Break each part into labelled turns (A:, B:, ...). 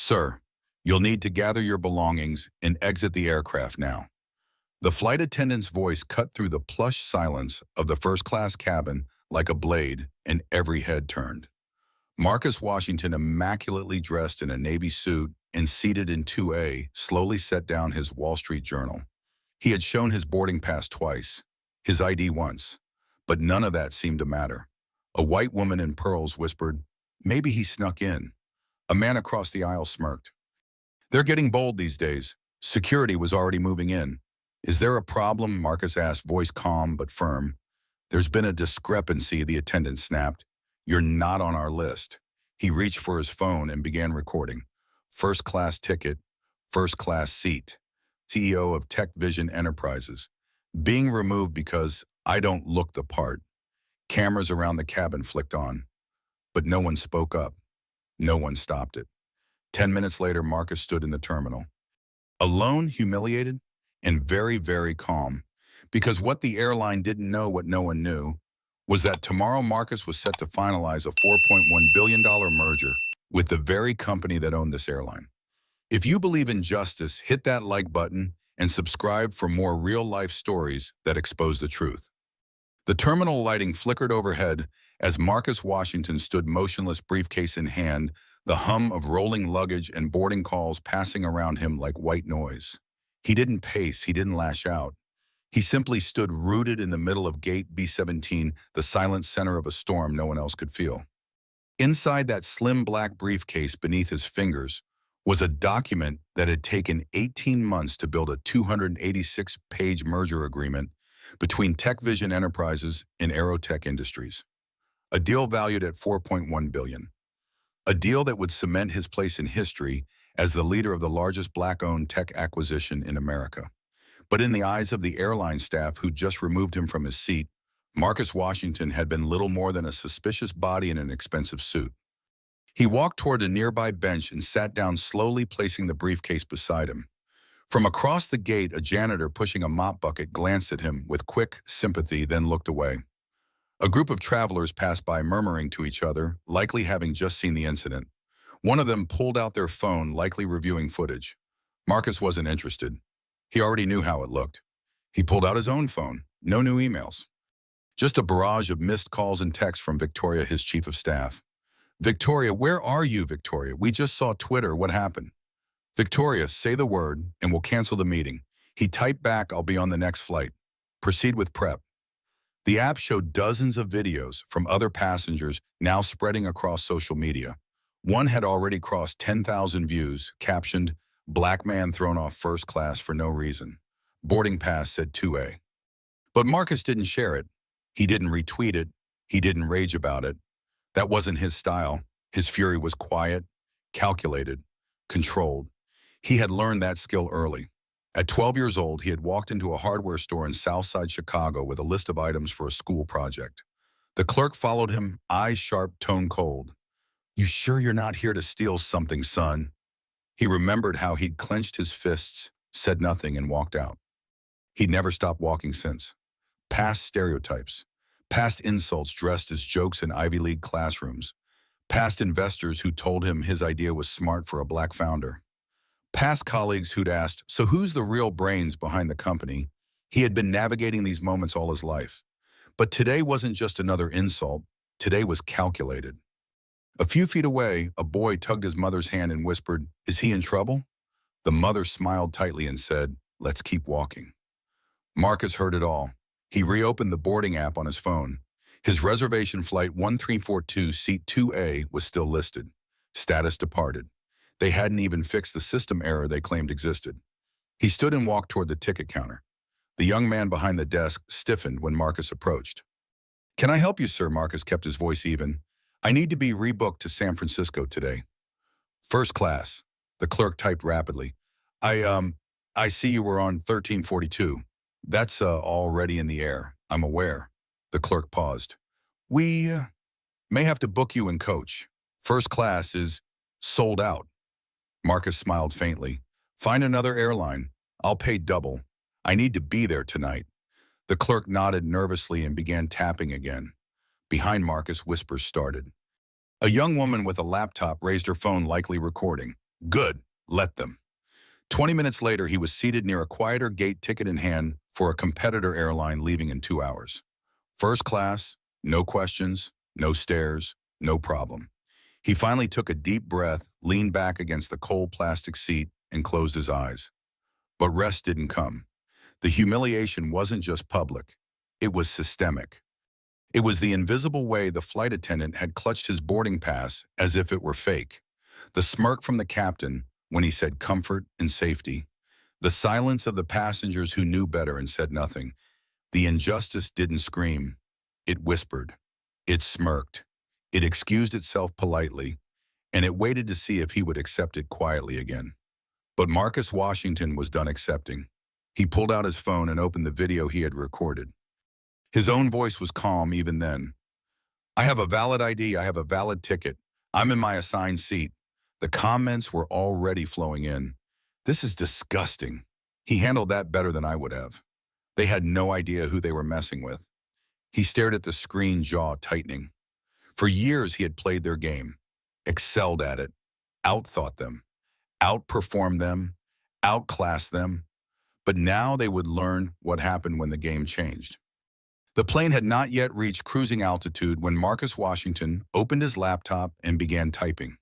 A: Sir, you'll need to gather your belongings and exit the aircraft now. The flight attendant's voice cut through the plush silence of the first-class cabin like a blade, and every head turned. Marcus Washington, immaculately dressed in a Navy suit and seated in 2A, slowly set down his Wall Street Journal. He had shown his boarding pass twice, his ID once, but none of that seemed to matter. A white woman in pearls whispered, "Maybe he snuck in." A man across the aisle smirked. "They're getting bold these days." Security was already moving in. "Is there a problem?" Marcus asked, voice calm but firm. "There's been a discrepancy," the attendant snapped. "You're not on our list." He reached for his phone and began recording. First-class ticket, first-class seat. CEO of Tech Vision Enterprises. Being removed because I don't look the part. Cameras around the cabin flicked on. But no one spoke up. No one stopped it. 10 minutes later, Marcus stood in the terminal. Alone, humiliated, and very, very calm. Because what the airline didn't know, what no one knew, was that tomorrow Marcus was set to finalize a $4.1 billion merger with the very company that owned this airline. If you believe in justice, hit that like button and subscribe for more real-life stories that expose the truth. The terminal lighting flickered overhead as Marcus Washington stood motionless, briefcase in hand, the hum of rolling luggage and boarding calls passing around him like white noise. He didn't pace, he didn't lash out. He simply stood rooted in the middle of Gate B-17, the silent center of a storm no one else could feel. Inside that slim black briefcase beneath his fingers was a document that had taken 18 months to build a 286-page merger agreement between Tech Vision Enterprises and Aerotech Industries. A deal valued at $4.1 billion. A deal that would cement his place in history as the leader of the largest black-owned tech acquisition in America. But in the eyes of the airline staff who just removed him from his seat, Marcus Washington had been little more than a suspicious body in an expensive suit. He walked toward a nearby bench and sat down slowly, placing the briefcase beside him. From across the gate, a janitor pushing a mop bucket glanced at him with quick sympathy, then looked away. A group of travelers passed by, murmuring to each other, likely having just seen the incident. One of them pulled out their phone, likely reviewing footage. Marcus wasn't interested. He already knew how it looked. He pulled out his own phone. No new emails. Just a barrage of missed calls and texts from Victoria, his chief of staff. "Victoria, where are you, Victoria? We just saw Twitter. What happened?" "Victoria, say the word, and we'll cancel the meeting." He typed back, "I'll be on the next flight. Proceed with prep." The app showed dozens of videos from other passengers now spreading across social media. One had already crossed 10,000 views, captioned, "Black man thrown off first class for no reason. Boarding pass said 2A. But Marcus didn't share it. He didn't retweet it. He didn't rage about it. That wasn't his style. His fury was quiet, calculated, controlled. He had learned that skill early. At 12 years old, he had walked into a hardware store in Southside Chicago with a list of items for a school project. The clerk followed him, eyes sharp, tone cold. "You sure you're not here to steal something, son?" He remembered how he'd clenched his fists, said nothing, and walked out. He'd never stopped walking since. Past stereotypes, past insults dressed as jokes in Ivy League classrooms, past investors who told him his idea was smart for a black founder, past colleagues who'd asked, "So who's the real brains behind the company?" He had been navigating these moments all his life. But today wasn't just another insult. Today was calculated. A few feet away, a boy tugged his mother's hand and whispered, "Is he in trouble?" The mother smiled tightly and said, "Let's keep walking." Marcus heard it all. He reopened the boarding app on his phone. His reservation flight 1342, seat 2A, was still listed. Status departed. They hadn't even fixed the system error they claimed existed. He stood and walked toward the ticket counter. The young man behind the desk stiffened when Marcus approached. "Can I help you, sir?" Marcus kept his voice even. "I need to be rebooked to San Francisco today." "First class," the clerk typed rapidly. I see you were on 1342. That's already in the air. I'm aware." The clerk paused. "We may have to book you in coach. First class is sold out." Marcus smiled faintly. "Find another airline. I'll pay double. I need to be there tonight." The clerk nodded nervously and began tapping again. Behind Marcus, whispers started. A young woman with a laptop raised her phone, likely recording. Good, let them. 20 minutes later, he was seated near a quieter gate, ticket in hand, for a competitor airline leaving in 2 hours. First class, no questions, no stares, no problem. He finally took a deep breath, leaned back against the cold plastic seat, and closed his eyes. But rest didn't come. The humiliation wasn't just public. It was systemic. It was the invisible way the flight attendant had clutched his boarding pass as if it were fake. The smirk from the captain when he said comfort and safety. The silence of the passengers who knew better and said nothing. The injustice didn't scream. It whispered. It smirked. It excused itself politely, and it waited to see if he would accept it quietly again. But Marcus Washington was done accepting. He pulled out his phone and opened the video he had recorded. His own voice was calm even then. "I have a valid ID. I have a valid ticket. I'm in my assigned seat." The comments were already flowing in. "This is disgusting. He handled that better than I would have." They had no idea who they were messing with. He stared at the screen, jaw tightening. For years he had played their game, excelled at it, outthought them, outperformed them, outclassed them. But now they would learn what happened when the game changed. The plane had not yet reached cruising altitude when Marcus Washington opened his laptop and began typing.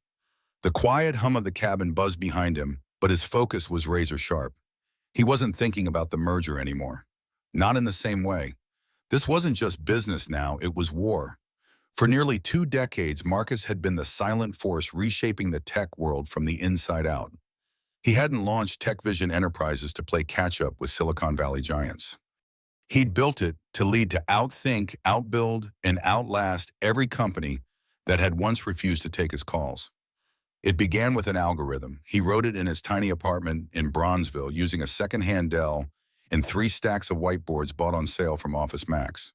A: The quiet hum of the cabin buzzed behind him, but his focus was razor sharp. He wasn't thinking about the merger anymore. Not in the same way. This wasn't just business now, it was war. For nearly 2 decades, Marcus had been the silent force reshaping the tech world from the inside out. He hadn't launched Tech Vision Enterprises to play catch-up with Silicon Valley giants. He'd built it to lead to outthink, outbuild, and outlast every company that had once refused to take his calls. It began with an algorithm. He wrote it in his tiny apartment in Bronzeville using a second-hand Dell and 3 stacks of whiteboards bought on sale from Office Max.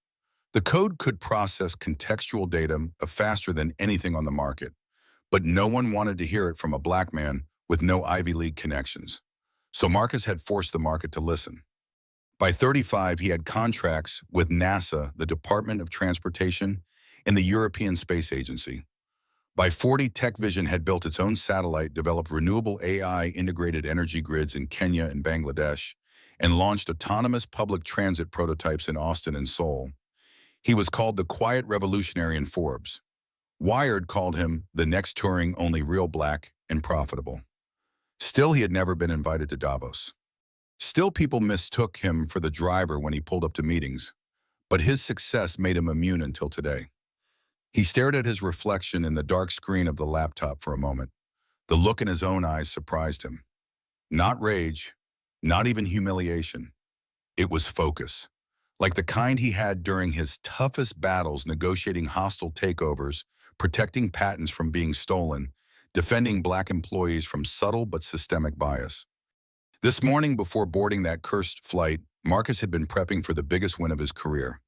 A: The code could process contextual data faster than anything on the market, but no one wanted to hear it from a black man with no Ivy League connections. So Marcus had forced the market to listen. By 35, he had contracts with NASA, the Department of Transportation, and the European Space Agency. By 40, Tech Vision had built its own satellite, developed renewable AI integrated energy grids in Kenya and Bangladesh, and launched autonomous public transit prototypes in Austin and Seoul. He was called the quiet revolutionary in Forbes. Wired called him the next Turing, only real black and profitable. Still, he had never been invited to Davos. Still, people mistook him for the driver when he pulled up to meetings, but his success made him immune until today. He stared at his reflection in the dark screen of the laptop for a moment. The look in his own eyes surprised him. Not rage, not even humiliation. It was focus, like the kind he had during his toughest battles, negotiating hostile takeovers, protecting patents from being stolen, defending black employees from subtle but systemic bias. This morning, before boarding that cursed flight, Marcus had been prepping for the biggest win of his career,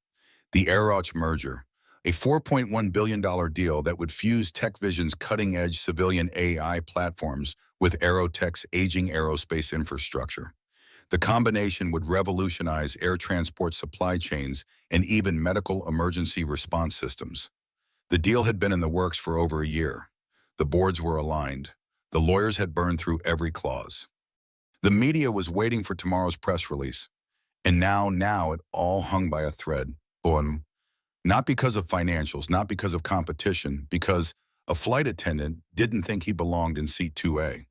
A: the Aeroch merger, a $4.1 billion deal that would fuse Tech Vision's cutting-edge civilian AI platforms with Aerotech's aging aerospace infrastructure. The combination would revolutionize air transport supply chains and even medical emergency response systems. The deal had been in the works for over a year. The boards were aligned. The lawyers had burned through every clause. The media was waiting for tomorrow's press release. And now it all hung by a thread. Not because of financials, not because of competition, because a flight attendant didn't think he belonged in seat 2A.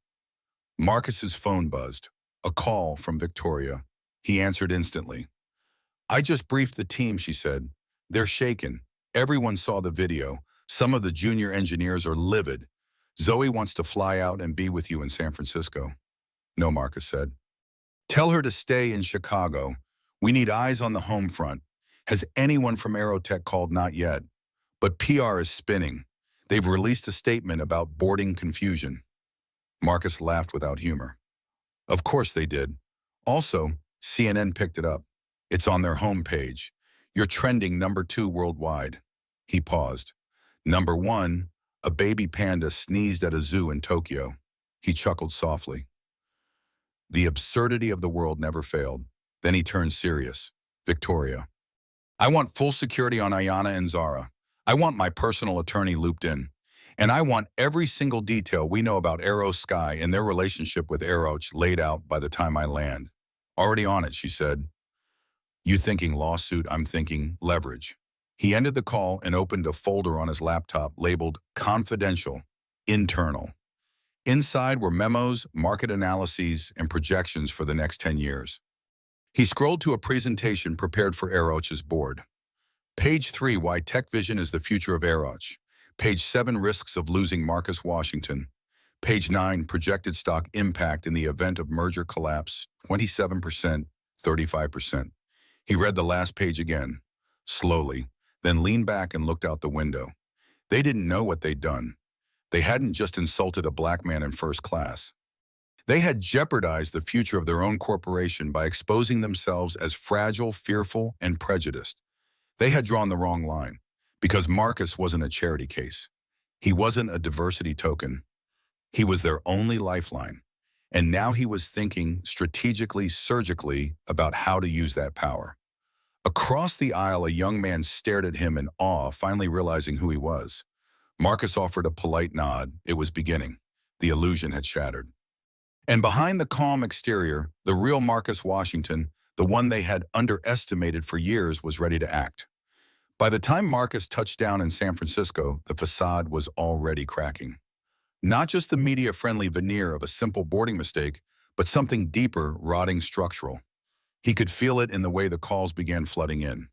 A: Marcus's phone buzzed. A call from Victoria. He answered instantly. "I just briefed the team," she said. "They're shaken. Everyone saw the video. Some of the junior engineers are livid. Zoe wants to fly out and be with you in San Francisco." "No," Marcus said. "Tell her to stay in Chicago. We need eyes on the home front. Has anyone from Aerotech called? Not yet. But PR is spinning. They've released a statement about boarding confusion." Marcus laughed without humor. "Of course they did. Also, CNN picked it up. It's on their homepage. You're trending #2 worldwide." He paused. "#1, a baby panda sneezed at a zoo in Tokyo." He chuckled softly. The absurdity of the world never failed. Then he turned serious. "Victoria, I want full security on Ayana and Zara. I want my personal attorney looped in. And I want every single detail we know about Arrow's Sky and their relationship with Arroch laid out by the time I land. Already on it, she said. You thinking lawsuit, I'm thinking leverage. He ended the call and opened a folder on his laptop labeled Confidential, Internal. Inside were memos, market analyses, and projections for the next 10 years. He scrolled to a presentation prepared for Arroch's board. Page 3, Why Tech Vision is the Future of Arroch. Page 7, Risks of Losing Marcus Washington. Page 9, Projected Stock Impact in the Event of Merger Collapse, 27%, 35%. He read the last page again, slowly, then leaned back and looked out the window. They didn't know what they'd done. They hadn't just insulted a black man in first class. They had jeopardized the future of their own corporation by exposing themselves as fragile, fearful, and prejudiced. They had drawn the wrong line, because Marcus wasn't a charity case. He wasn't a diversity token. He was their only lifeline. And now he was thinking strategically, surgically about how to use that power. Across the aisle, a young man stared at him in awe, finally realizing who he was. Marcus offered a polite nod. It was beginning. The illusion had shattered. And behind the calm exterior, the real Marcus Washington, the one they had underestimated for years, was ready to act. By the time Marcus touched down in San Francisco, the facade was already cracking. Not just the media-friendly veneer of a simple boarding mistake, but something deeper, rotting structural. He could feel it in the way the calls began flooding in.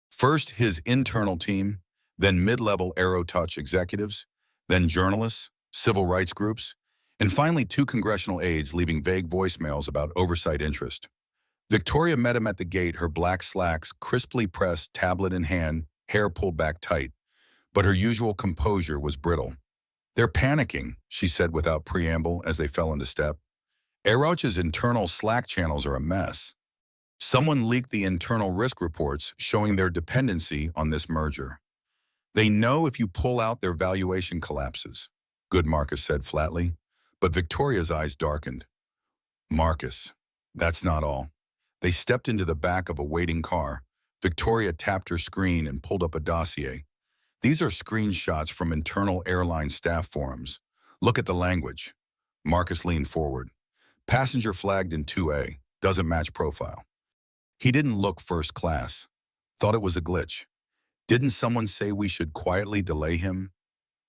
A: First, his internal team, then mid-level AeroTouch executives, then journalists, civil rights groups, and finally 2 congressional aides leaving vague voicemails about oversight interest. Victoria met him at the gate, her black slacks crisply pressed, tablet in hand, hair pulled back tight. But her usual composure was brittle. They're panicking, she said without preamble as they fell into step. Arroch's internal Slack channels are a mess. Someone leaked the internal risk reports showing their dependency on this merger. They know if you pull out, their valuation collapses, good Marcus said flatly, but Victoria's eyes darkened. Marcus, that's not all. They stepped into the back of a waiting car. Victoria tapped her screen and pulled up a dossier. These are screenshots from internal airline staff forums. Look at the language. Marcus leaned forward. Passenger flagged in 2A, doesn't match profile. He didn't look first class. Thought it was a glitch. Didn't someone say we should quietly delay him?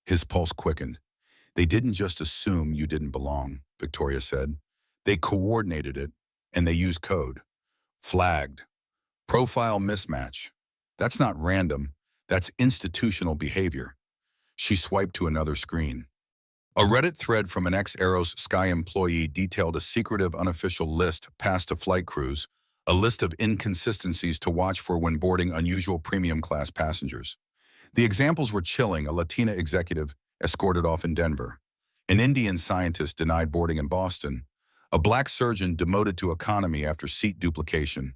A: His pulse quickened. They didn't just assume you didn't belong, Victoria said. They coordinated it, and they used code. Flagged. Profile mismatch. That's not random. That's institutional behavior. She swiped to another screen. A Reddit thread from an ex-Aeros Sky employee detailed a secretive unofficial list passed to flight crews, a list of inconsistencies to watch for when boarding unusual premium class passengers. The examples were chilling. A Latina executive escorted off in Denver. An Indian scientist denied boarding in Boston. A black surgeon demoted to economy after seat duplication.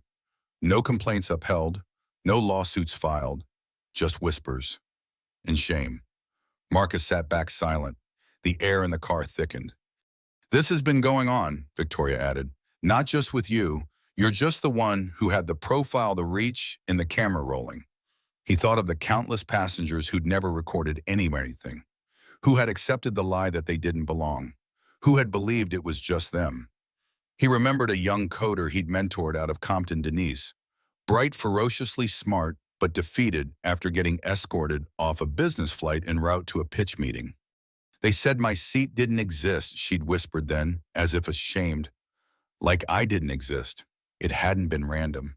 A: No complaints upheld, no lawsuits filed, just whispers and shame. Marcus sat back silent. The air in the car thickened. This has been going on, Victoria added. Not just with you. You're just the one who had the profile, the reach, and the camera rolling. He thought of the countless passengers who'd never recorded anything, who had accepted the lie that they didn't belong, who had believed it was just them. He remembered a young coder he'd mentored out of Compton, Denise. Bright, ferociously smart, but defeated after getting escorted off a business flight en route to a pitch meeting. They said my seat didn't exist, she'd whispered then, as if ashamed. Like I didn't exist. It hadn't been random.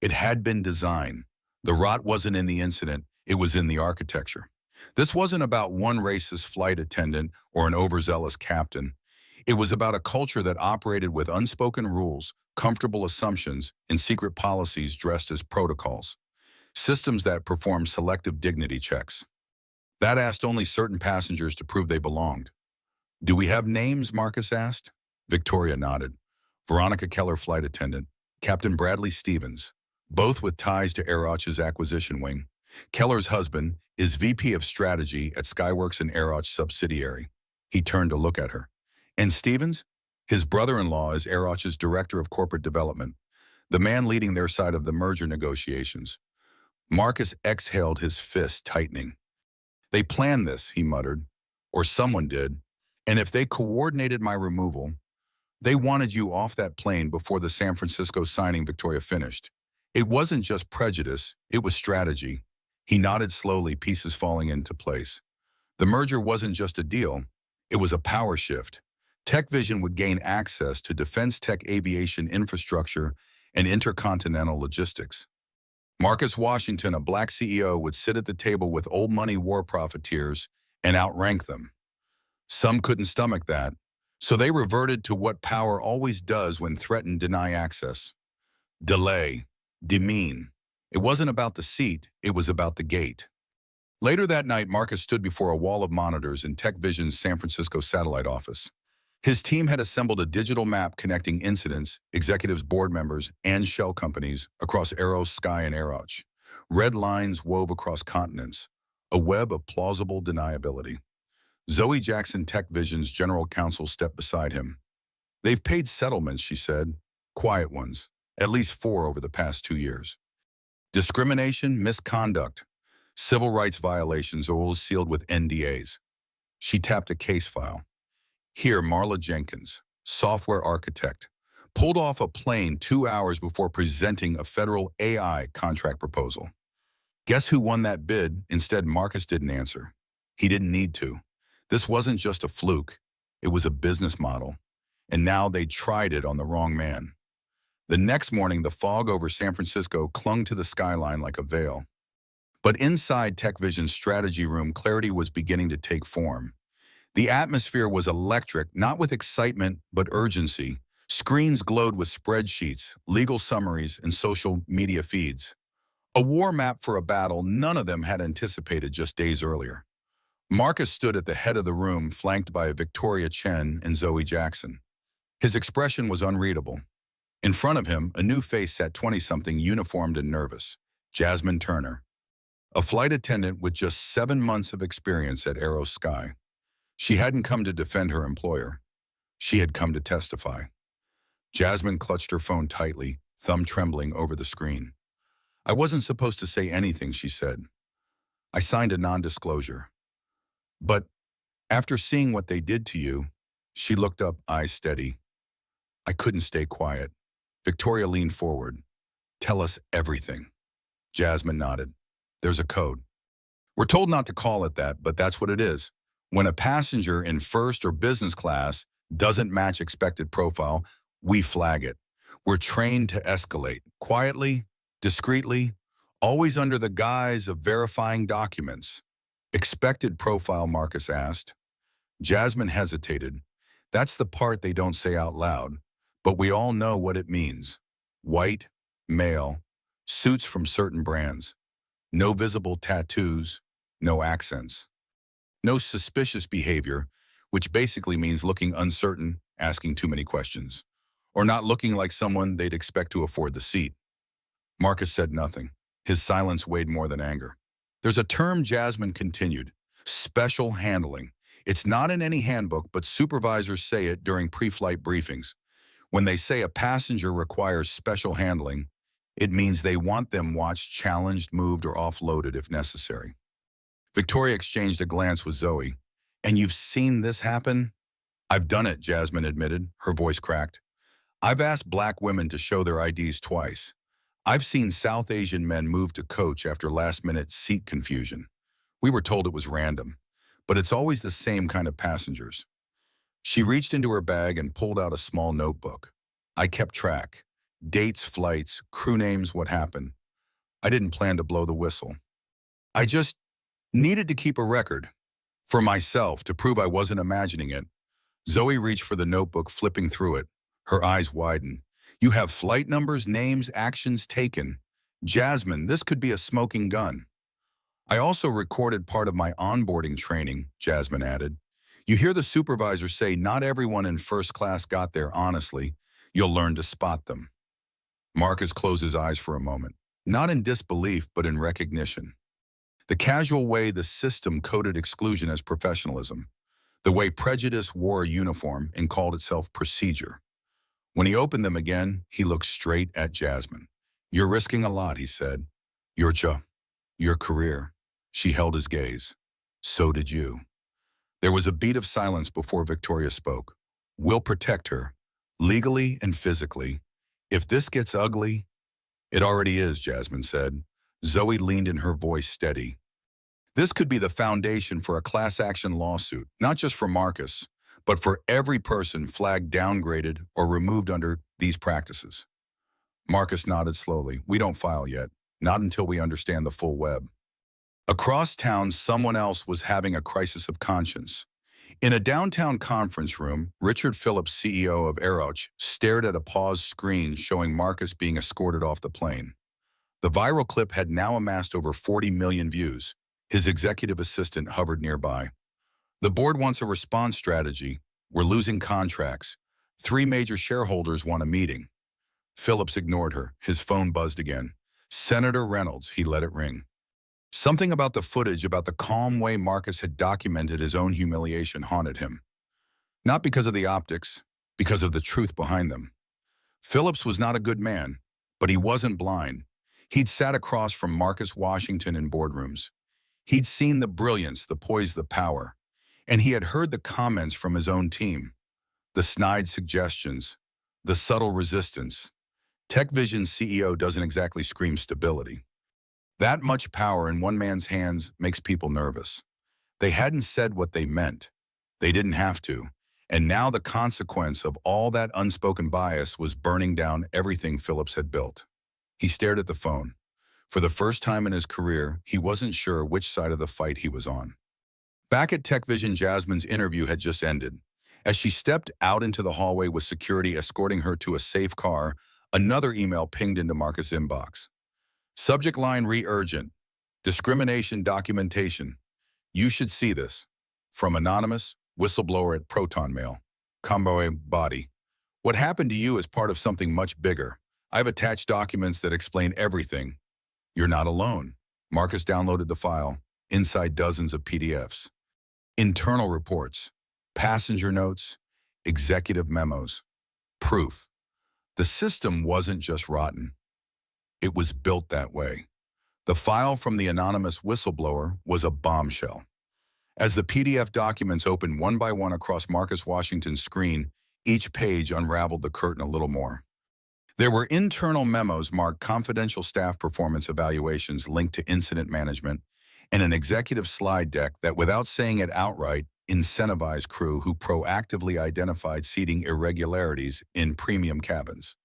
A: It had been design. The rot wasn't in the incident, it was in the architecture. This wasn't about one racist flight attendant or an overzealous captain. It was about a culture that operated with unspoken rules, comfortable assumptions, and secret policies dressed as protocols. Systems that performed selective dignity checks. That asked only certain passengers to prove they belonged. Do we have names, Marcus asked. Victoria nodded. Veronica Keller, flight attendant. Captain Bradley Stevens, both with ties to Arroch's acquisition wing. Keller's husband is VP of Strategy at Skyworks, an Arroch subsidiary. He turned to look at her. And Stevens? His brother-in-law is Arroch's Director of Corporate Development, the man leading their side of the merger negotiations. Marcus exhaled, his fist tightening. They planned this, he muttered, or someone did, and if they coordinated my removal, they wanted you off that plane before the San Francisco signing Victoria finished. It wasn't just prejudice, it was strategy. He nodded slowly, pieces falling into place. The merger wasn't just a deal, it was a power shift. TechVision would gain access to defense tech aviation infrastructure and intercontinental logistics. Marcus Washington, a black CEO, would sit at the table with old money war profiteers and outrank them. Some couldn't stomach that, so they reverted to what power always does when threatened: deny access. Delay. Demean. It wasn't about the seat, it was about the gate. Later that night, Marcus stood before a wall of monitors in TechVision's San Francisco satellite office. His team had assembled a digital map connecting incidents, executives, board members, and shell companies across Aero, Sky, and Aeroch. Red lines wove across continents, a web of plausible deniability. Zoe Jackson, TechVision's general counsel, stepped beside him. They've paid settlements, she said. Quiet ones. At least 4 over the past 2 years. Discrimination, misconduct, civil rights violations, all sealed with NDAs. She tapped a case file. Here, Marla Jenkins, software architect, pulled off a plane 2 hours before presenting a federal AI contract proposal. Guess who won that bid? Instead, Marcus didn't answer. He didn't need to. This wasn't just a fluke. It was a business model. And now they tried it on the wrong man. The next morning, the fog over San Francisco clung to the skyline like a veil. But inside TechVision's strategy room, clarity was beginning to take form. The atmosphere was electric, not with excitement, but urgency. Screens glowed with spreadsheets, legal summaries, and social media feeds. A war map for a battle none of them had anticipated just days earlier. Marcus stood at the head of the room, flanked by Victoria Chen and Zoe Jackson. His expression was unreadable. In front of him, a new face sat 20-something, uniformed and nervous. Jasmine Turner, a flight attendant with just 7 months of experience at Aero Sky. She hadn't come to defend her employer. She had come to testify. Jasmine clutched her phone tightly, thumb trembling over the screen. I wasn't supposed to say anything, she said. I signed a non-disclosure. But after seeing what they did to you, she looked up, eyes steady. I couldn't stay quiet. Victoria leaned forward. Tell us everything. Jasmine nodded. There's a code. We're told not to call it that, but that's what it is. When a passenger in first or business class doesn't match expected profile, we flag it. We're trained to escalate, quietly, discreetly, always under the guise of verifying documents. Expected profile, Marcus asked. Jasmine hesitated. That's the part they don't say out loud, but we all know what it means. White, male, suits from certain brands. No visible tattoos, no accents. No suspicious behavior, which basically means looking uncertain, asking too many questions, or not looking like someone they'd expect to afford the seat. Marcus said nothing. His silence weighed more than anger. There's a term, Jasmine continued, special handling. It's not in any handbook, but supervisors say it during pre-flight briefings. When they say a passenger requires special handling, it means they want them watched, challenged, moved, or offloaded if necessary. Victoria exchanged a glance with Zoe. And you've seen this happen? I've done it, Jasmine admitted, her voice cracked. I've asked black women to show their IDs twice. I've seen South Asian men move to coach after last-minute seat confusion. We were told it was random, but it's always the same kind of passengers. She reached into her bag and pulled out a small notebook. I kept track. Dates, flights, crew names, what happened. I didn't plan to blow the whistle. I just needed to keep a record. For myself, to prove I wasn't imagining it. Zoe reached for the notebook, flipping through it. Her eyes widened. You have flight numbers, names, actions taken. Jasmine, this could be a smoking gun. I also recorded part of my onboarding training, Jasmine added. You hear the supervisor say not everyone in first class got there honestly. You'll learn to spot them. Marcus closed his eyes for a moment, not in disbelief, but in recognition. The casual way the system coded exclusion as professionalism, the way prejudice wore a uniform and called itself procedure. When he opened them again, he looked straight at Jasmine. You're risking a lot, he said. Your career. She held his gaze. So did you. There was a beat of silence before Victoria spoke. We'll protect her, legally and physically. If this gets ugly, it already is, Jasmine said. Zoe leaned in, her voice steady. This could be the foundation for a class action lawsuit, not just for Marcus, but for every person flagged downgraded or removed under these practices. Marcus nodded slowly. We don't file yet, not until we understand the full web. Across town, someone else was having a crisis of conscience. In a downtown conference room, Richard Phillips, CEO of Aeroch, stared at a paused screen showing Marcus being escorted off the plane. The viral clip had now amassed over 40 million views. His executive assistant hovered nearby. The board wants a response strategy. We're losing contracts. 3 major shareholders want a meeting. Phillips ignored her. His phone buzzed again. Senator Reynolds, he let it ring. Something about the footage, about the calm way Marcus had documented his own humiliation, haunted him. Not because of the optics, because of the truth behind them. Phillips was not a good man, but he wasn't blind. He'd sat across from Marcus Washington in boardrooms. He'd seen the brilliance, the poise, the power. And he had heard the comments from his own team. The snide suggestions, the subtle resistance. TechVision's CEO doesn't exactly scream stability. That much power in one man's hands makes people nervous. They hadn't said what they meant. They didn't have to. And now the consequence of all that unspoken bias was burning down everything Phillips had built. He stared at the phone. For the first time in his career, he wasn't sure which side of the fight he was on. Back at TechVision, Jasmine's interview had just ended. As she stepped out into the hallway with security escorting her to a safe car, another email pinged into Marcus' inbox. Subject line re-urgent. Discrimination documentation. You should see this. From anonymous, whistleblower at Proton Mail. Combo body. What happened to you is part of something much bigger. I've attached documents that explain everything. You're not alone. Marcus downloaded the file, inside dozens of PDFs. Internal reports, passenger notes, executive memos. Proof. The system wasn't just rotten. It was built that way. The file from the anonymous whistleblower was a bombshell. As the PDF documents opened one by one across Marcus Washington's screen, each page unraveled the curtain a little more. There were internal memos marked confidential staff performance evaluations linked to incident management, and an executive slide deck that, without saying it outright, incentivized crew who proactively identified seating irregularities in premium cabins.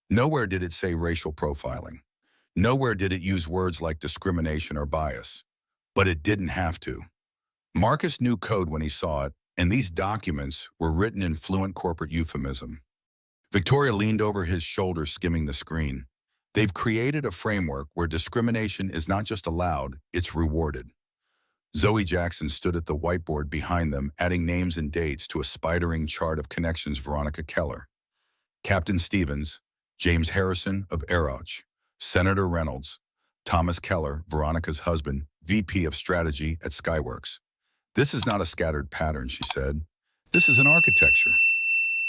A: Nowhere did it say racial profiling. Nowhere did it use words like discrimination or bias. But it didn't have to. Marcus knew code when he saw it, and these documents were written in fluent corporate euphemism. Victoria leaned over his shoulder, skimming the screen. They've created a framework where discrimination is not just allowed, it's rewarded. Zoe Jackson stood at the whiteboard behind them, adding names and dates to a spidering chart of connections. Veronica Keller. Captain Stevens, James Harrison of Aeroch, Senator Reynolds, Thomas Keller, Veronica's husband, VP of Strategy at Skyworks. This is not a scattered pattern, she said. This is an architecture.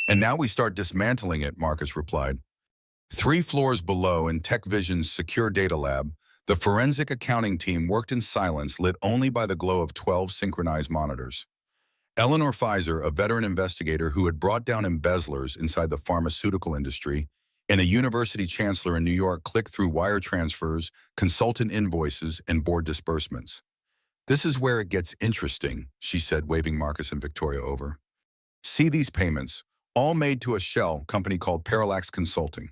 A: And now we start dismantling it, Marcus replied. 3 floors below, in TechVision's secure data lab, the forensic accounting team worked in silence, lit only by the glow of 12 synchronized monitors. Eleanor Pfizer, a veteran investigator who had brought down embezzlers inside the pharmaceutical industry, and a university chancellor in New York, clicked through wire transfers, consultant invoices, and board disbursements. This is where it gets interesting, she said, waving Marcus and Victoria over. See these payments, all made to a shell company called Parallax Consulting.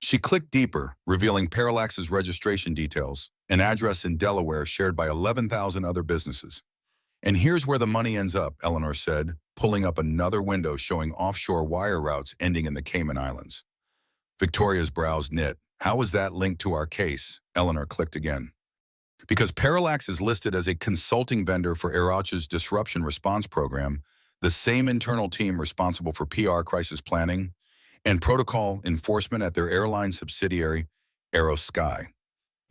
A: She clicked deeper, revealing Parallax's registration details, an address in Delaware shared by 11,000 other businesses. And here's where the money ends up, Eleanor said, pulling up another window showing offshore wire routes ending in the Cayman Islands. Victoria's brows knit. How is that linked to our case? Eleanor clicked again. Because Parallax is listed as a consulting vendor for Aeroch's disruption response program, the same internal team responsible for PR crisis planning and protocol enforcement at their airline subsidiary, AeroSky.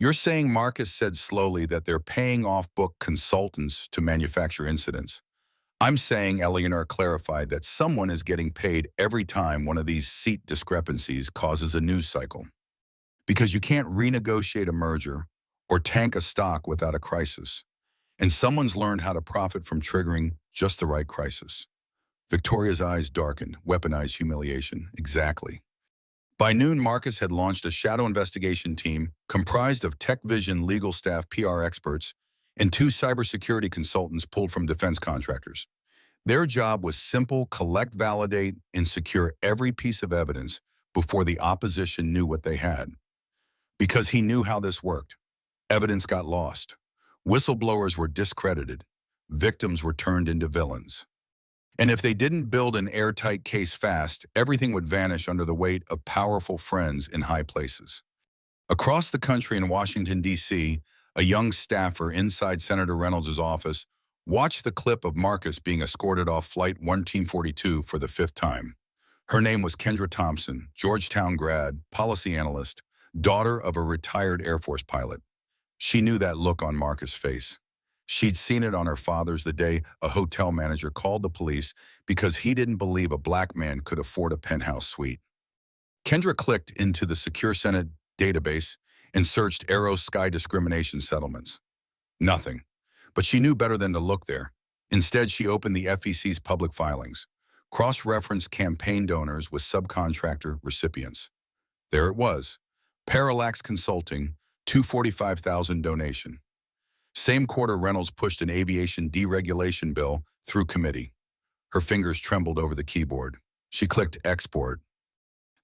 A: You're saying, Marcus said slowly, that they're paying off-book consultants to manufacture incidents. I'm saying, Eleanor clarified, that someone is getting paid every time one of these seat discrepancies causes a news cycle. Because you can't renegotiate a merger or tank a stock without a crisis. And someone's learned how to profit from triggering just the right crisis. Victoria's eyes darkened. Weaponized humiliation. Exactly. By noon, Marcus had launched a shadow investigation team comprised of tech vision legal staff, PR experts, and two cybersecurity consultants pulled from defense contractors. Their job was simple: collect, validate, and secure every piece of evidence before the opposition knew what they had. Because he knew how this worked. Evidence got lost. Whistleblowers were discredited. Victims were turned into villains. And if they didn't build an airtight case fast, everything would vanish under the weight of powerful friends in high places. Across the country in Washington, D.C., a young staffer inside Senator Reynolds' office watched the clip of Marcus being escorted off Flight 1342 for the fifth time. Her name was Kendra Thompson, Georgetown grad, policy analyst, daughter of a retired Air Force pilot. She knew that look on Marcus' face. She'd seen it on her father's the day a hotel manager called the police because he didn't believe a black man could afford a penthouse suite. Kendra clicked into the Secure Senate database and searched Aero Sky discrimination settlements. Nothing. But she knew better than to look there. Instead, she opened the FEC's public filings, cross-referenced campaign donors with subcontractor recipients. There it was. Parallax Consulting, $245,000 donation. Same quarter, Reynolds pushed an aviation deregulation bill through committee. Her fingers trembled over the keyboard. She clicked export,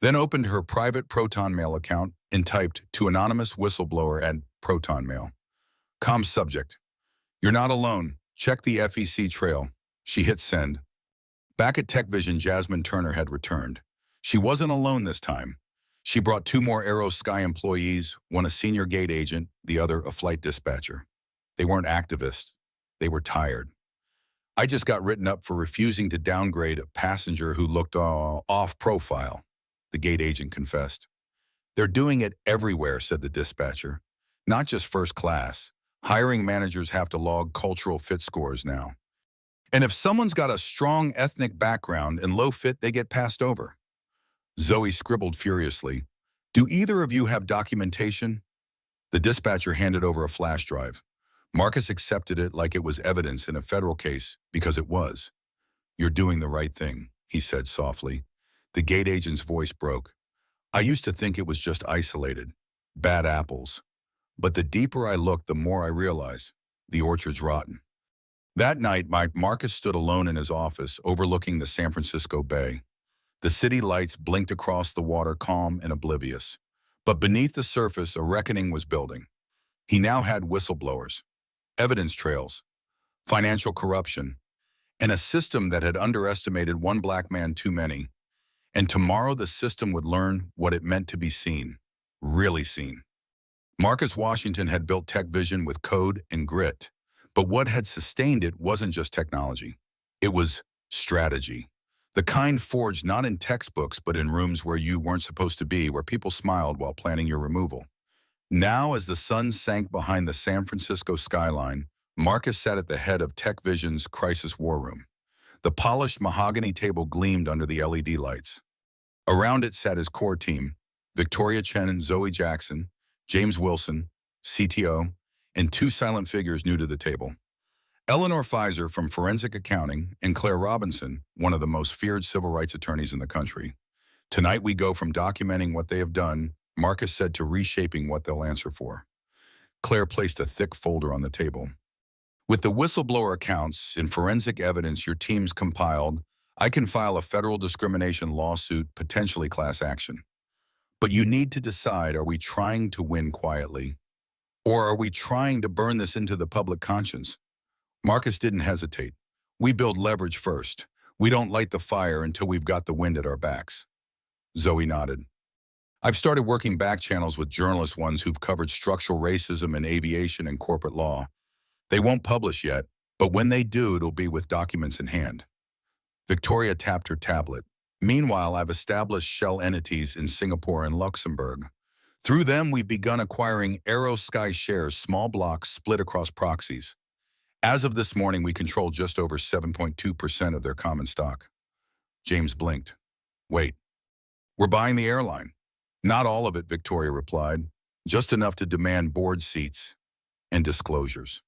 A: then opened her private Proton Mail account and typed to anonymous whistleblower at Proton Mail. Com subject: "You're not alone. Check the FEC trail." She hit send. Back at TechVision, Jasmine Turner had returned. She wasn't alone this time. She brought two more Aero Sky employees, one a senior gate agent, the other a flight dispatcher. They weren't activists. They were tired. "I just got written up for refusing to downgrade a passenger who looked off-profile," the gate agent confessed. "They're doing it everywhere," said the dispatcher. "Not just first class. Hiring managers have to log cultural fit scores now. And if someone's got a strong ethnic background and low fit, they get passed over." Zoe scribbled furiously. "Do either of you have documentation?" The dispatcher handed over a flash drive. Marcus accepted it like it was evidence in a federal case, because it was. "You're doing the right thing," he said softly. The gate agent's voice broke. "I used to think it was just isolated, bad apples. But the deeper I looked, the more I realized the orchard's rotten." That night, Marcus stood alone in his office, overlooking the San Francisco Bay. The city lights blinked across the water, calm and oblivious. But beneath the surface, a reckoning was building. He now had whistleblowers, evidence trails, financial corruption, and a system that had underestimated one black man too many. And tomorrow the system would learn what it meant to be seen, really seen. Marcus Washington had built TechVision with code and grit. But what had sustained it wasn't just technology. It was strategy. The kind forged not in textbooks, but in rooms where you weren't supposed to be, where people smiled while planning your removal. Now, as the sun sank behind the San Francisco skyline, Marcus sat at the head of TechVision's crisis war room. The polished mahogany table gleamed under the LED lights. Around it sat his core team: Victoria Chen and Zoe Jackson, James Wilson, CTO, and two silent figures new to the table: Eleanor Pfizer from Forensic Accounting and Claire Robinson, one of the most feared civil rights attorneys in the country. "Tonight we go from documenting what they have done," Marcus said, "to reshaping what they'll answer for." Claire placed a thick folder on the table. "With the whistleblower accounts and forensic evidence your team's compiled, I can file a federal discrimination lawsuit, potentially class action. But you need to decide, are we trying to win quietly? Or are we trying to burn this into the public conscience?" Marcus didn't hesitate. "We build leverage first. We don't light the fire until we've got the wind at our backs." Zoe nodded. "I've started working back channels with journalists, ones who've covered structural racism in aviation and corporate law. They won't publish yet, but when they do, it'll be with documents in hand." Victoria tapped her tablet. "Meanwhile, I've established shell entities in Singapore and Luxembourg. Through them, we've begun acquiring Aero Sky shares, small blocks split across proxies. As of this morning, we control just over 7.2% of their common stock." James blinked. "Wait, we're buying the airline?" "Not all of it," Victoria replied. "Just enough to demand board seats and disclosures."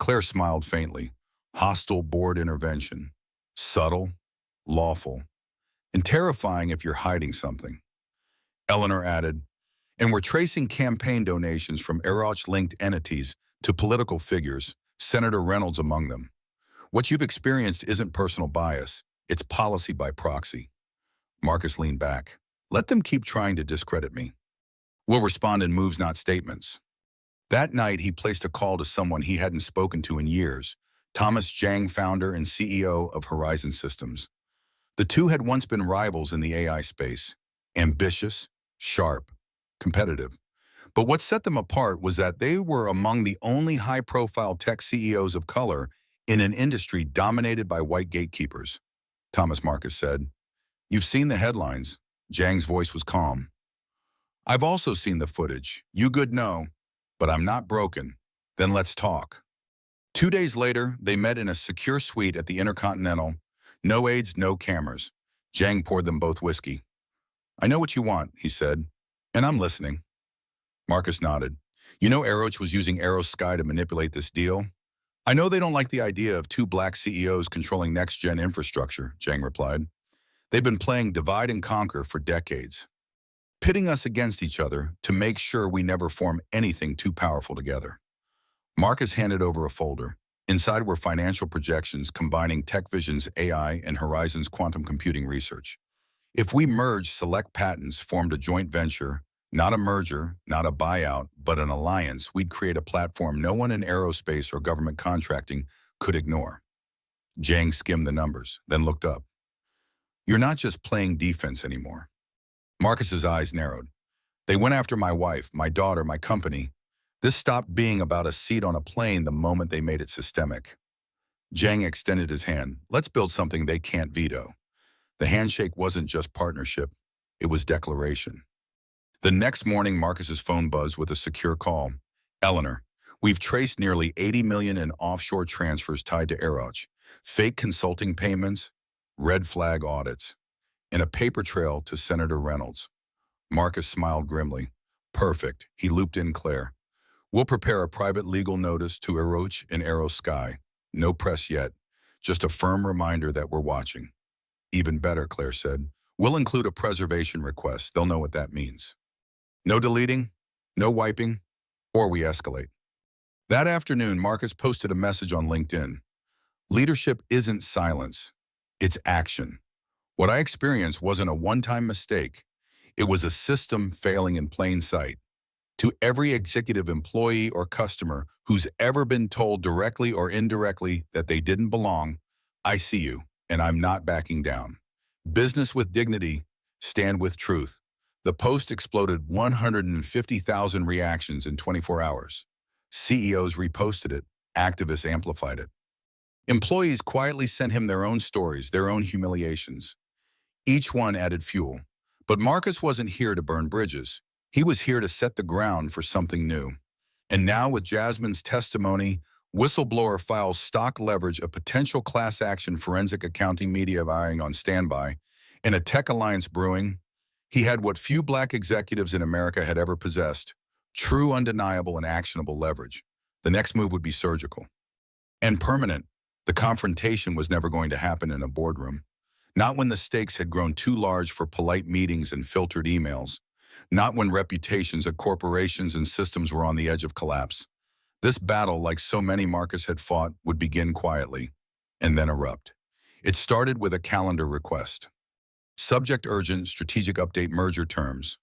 A: Claire smiled faintly. Hostile board intervention. Subtle, lawful, and terrifying if you're hiding something. Eleanor added, and we're tracing campaign donations from Eroch-linked entities to political figures, Senator Reynolds among them. What you've experienced isn't personal bias, it's policy by proxy. Marcus leaned back. Let them keep trying to discredit me. We'll respond in moves, not statements. That night, he placed a call to someone he hadn't spoken to in years, Thomas Zhang, founder and CEO of Horizon Systems. The two had once been rivals in the AI space, ambitious, sharp, competitive. But what set them apart was that they were among the only high-profile tech CEOs of color in an industry dominated by white gatekeepers. Thomas Marcus said, "You've seen the headlines." Zhang's voice was calm. "I've also seen the footage. You good know, but I'm not broken. Then let's talk." 2 days later, they met in a secure suite at the Intercontinental. No aides, no cameras. Zhang poured them both whiskey. "I know what you want," he said, "and I'm listening." Marcus nodded. "You know Aeroch was using Aerosky to manipulate this deal?" "I know they don't like the idea of two black CEOs controlling next-gen infrastructure," Zhang replied. "They've been playing divide and conquer for decades, pitting us against each other to make sure we never form anything too powerful together." Marcus handed over a folder. Inside were financial projections combining TechVision's AI and Horizon's quantum computing research. If we merged select patents, formed a joint venture, not a merger, not a buyout, but an alliance, we'd create a platform no one in aerospace or government contracting could ignore. Zhang skimmed the numbers, then looked up. "You're not just playing defense anymore." Marcus's eyes narrowed. "They went after my wife, my daughter, my company. This stopped being about a seat on a plane the moment they made it systemic." Zhang extended his hand. "Let's build something they can't veto." The handshake wasn't just partnership, it was declaration. The next morning, Marcus's phone buzzed with a secure call. "Eleanor, we've traced nearly 80 million in offshore transfers tied to Aeroch, fake consulting payments, red flag audits, and a paper trail to Senator Reynolds." Marcus smiled grimly. "Perfect," he looped in Claire. "We'll prepare a private legal notice to Aeroch and Aerosky. No press yet, just a firm reminder that we're watching." "Even better," Claire said. "We'll include a preservation request. They'll know what that means. No deleting, no wiping, or we escalate." That afternoon, Marcus posted a message on LinkedIn. "Leadership isn't silence, it's action. What I experienced wasn't a one-time mistake. It was a system failing in plain sight. To every executive, employee, or customer who's ever been told directly or indirectly that they didn't belong, I see you, and I'm not backing down. Business with dignity, stand with truth." The post exploded 150,000 reactions in 24 hours. CEOs reposted it, activists amplified it. Employees quietly sent him their own stories, their own humiliations. Each one added fuel. But Marcus wasn't here to burn bridges. He was here to set the ground for something new. And now, with Jasmine's testimony, whistleblower files stock leverage, a potential class action forensic accounting media vying on standby, and a tech alliance brewing, he had what few black executives in America had ever possessed: true, undeniable, and actionable leverage. The next move would be surgical and permanent. The confrontation was never going to happen in a boardroom. Not when the stakes had grown too large for polite meetings and filtered emails. Not when reputations at corporations and systems were on the edge of collapse. This battle, like so many Marcus had fought, would begin quietly and then erupt. It started with a calendar request. Subject: urgent, strategic update, merger terms.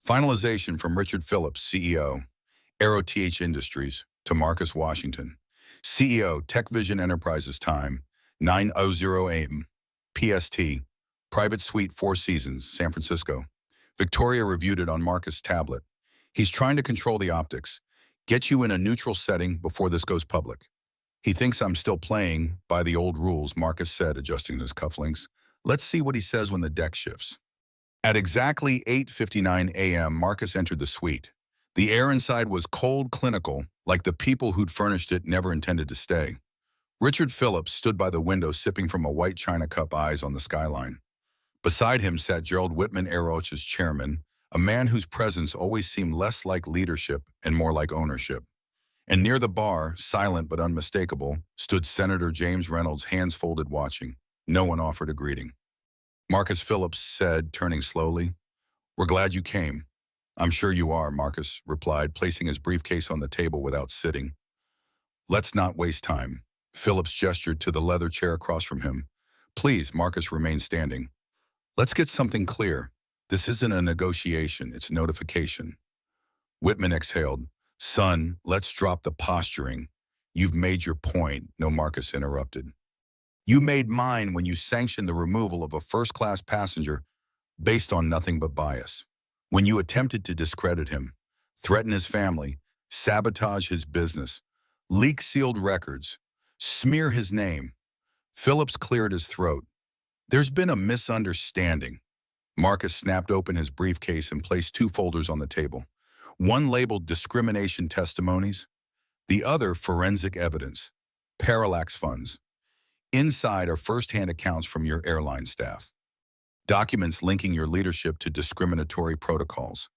A: Finalization from Richard Phillips, CEO, AeroTH Industries, to Marcus Washington, CEO, TechVision Enterprises. Time, 9:00 a.m. PST. Private suite, Four Seasons, San Francisco. Victoria reviewed it on Marcus' tablet. "He's trying to control the optics. Get you in a neutral setting before this goes public." "He thinks I'm still playing by the old rules," Marcus said, adjusting his cufflinks. "Let's see what he says when the deck shifts." At exactly 8:59 a.m., Marcus entered the suite. The air inside was cold, clinical, like the people who'd furnished it never intended to stay. Richard Phillips stood by the window, sipping from a white china cup, eyes on the skyline. Beside him sat Gerald Whitman, Aeroch's chairman, a man whose presence always seemed less like leadership and more like ownership. And near the bar, silent but unmistakable, stood Senator James Reynolds, hands folded, watching. No one offered a greeting. Marcus Phillips said, turning slowly, "We're glad you came." "I'm sure you are," Marcus replied, placing his briefcase on the table without sitting. "Let's not waste time." Phillips gestured to the leather chair across from him. "Please," Marcus remained standing. "Let's get something clear. This isn't a negotiation, it's notification." Whitman exhaled. "Son, let's drop the posturing. You've made your point," no, Marcus interrupted. "You made mine when you sanctioned the removal of a first-class passenger based on nothing but bias. When you attempted to discredit him, threaten his family, sabotage his business, leak sealed records, smear his name." Phillips cleared his throat. "There's been a misunderstanding." Marcus snapped open his briefcase and placed two folders on the table. One labeled discrimination testimonies, the other forensic evidence, parallax funds. Inside are first-hand accounts from your airline staff, documents linking your leadership to discriminatory protocols,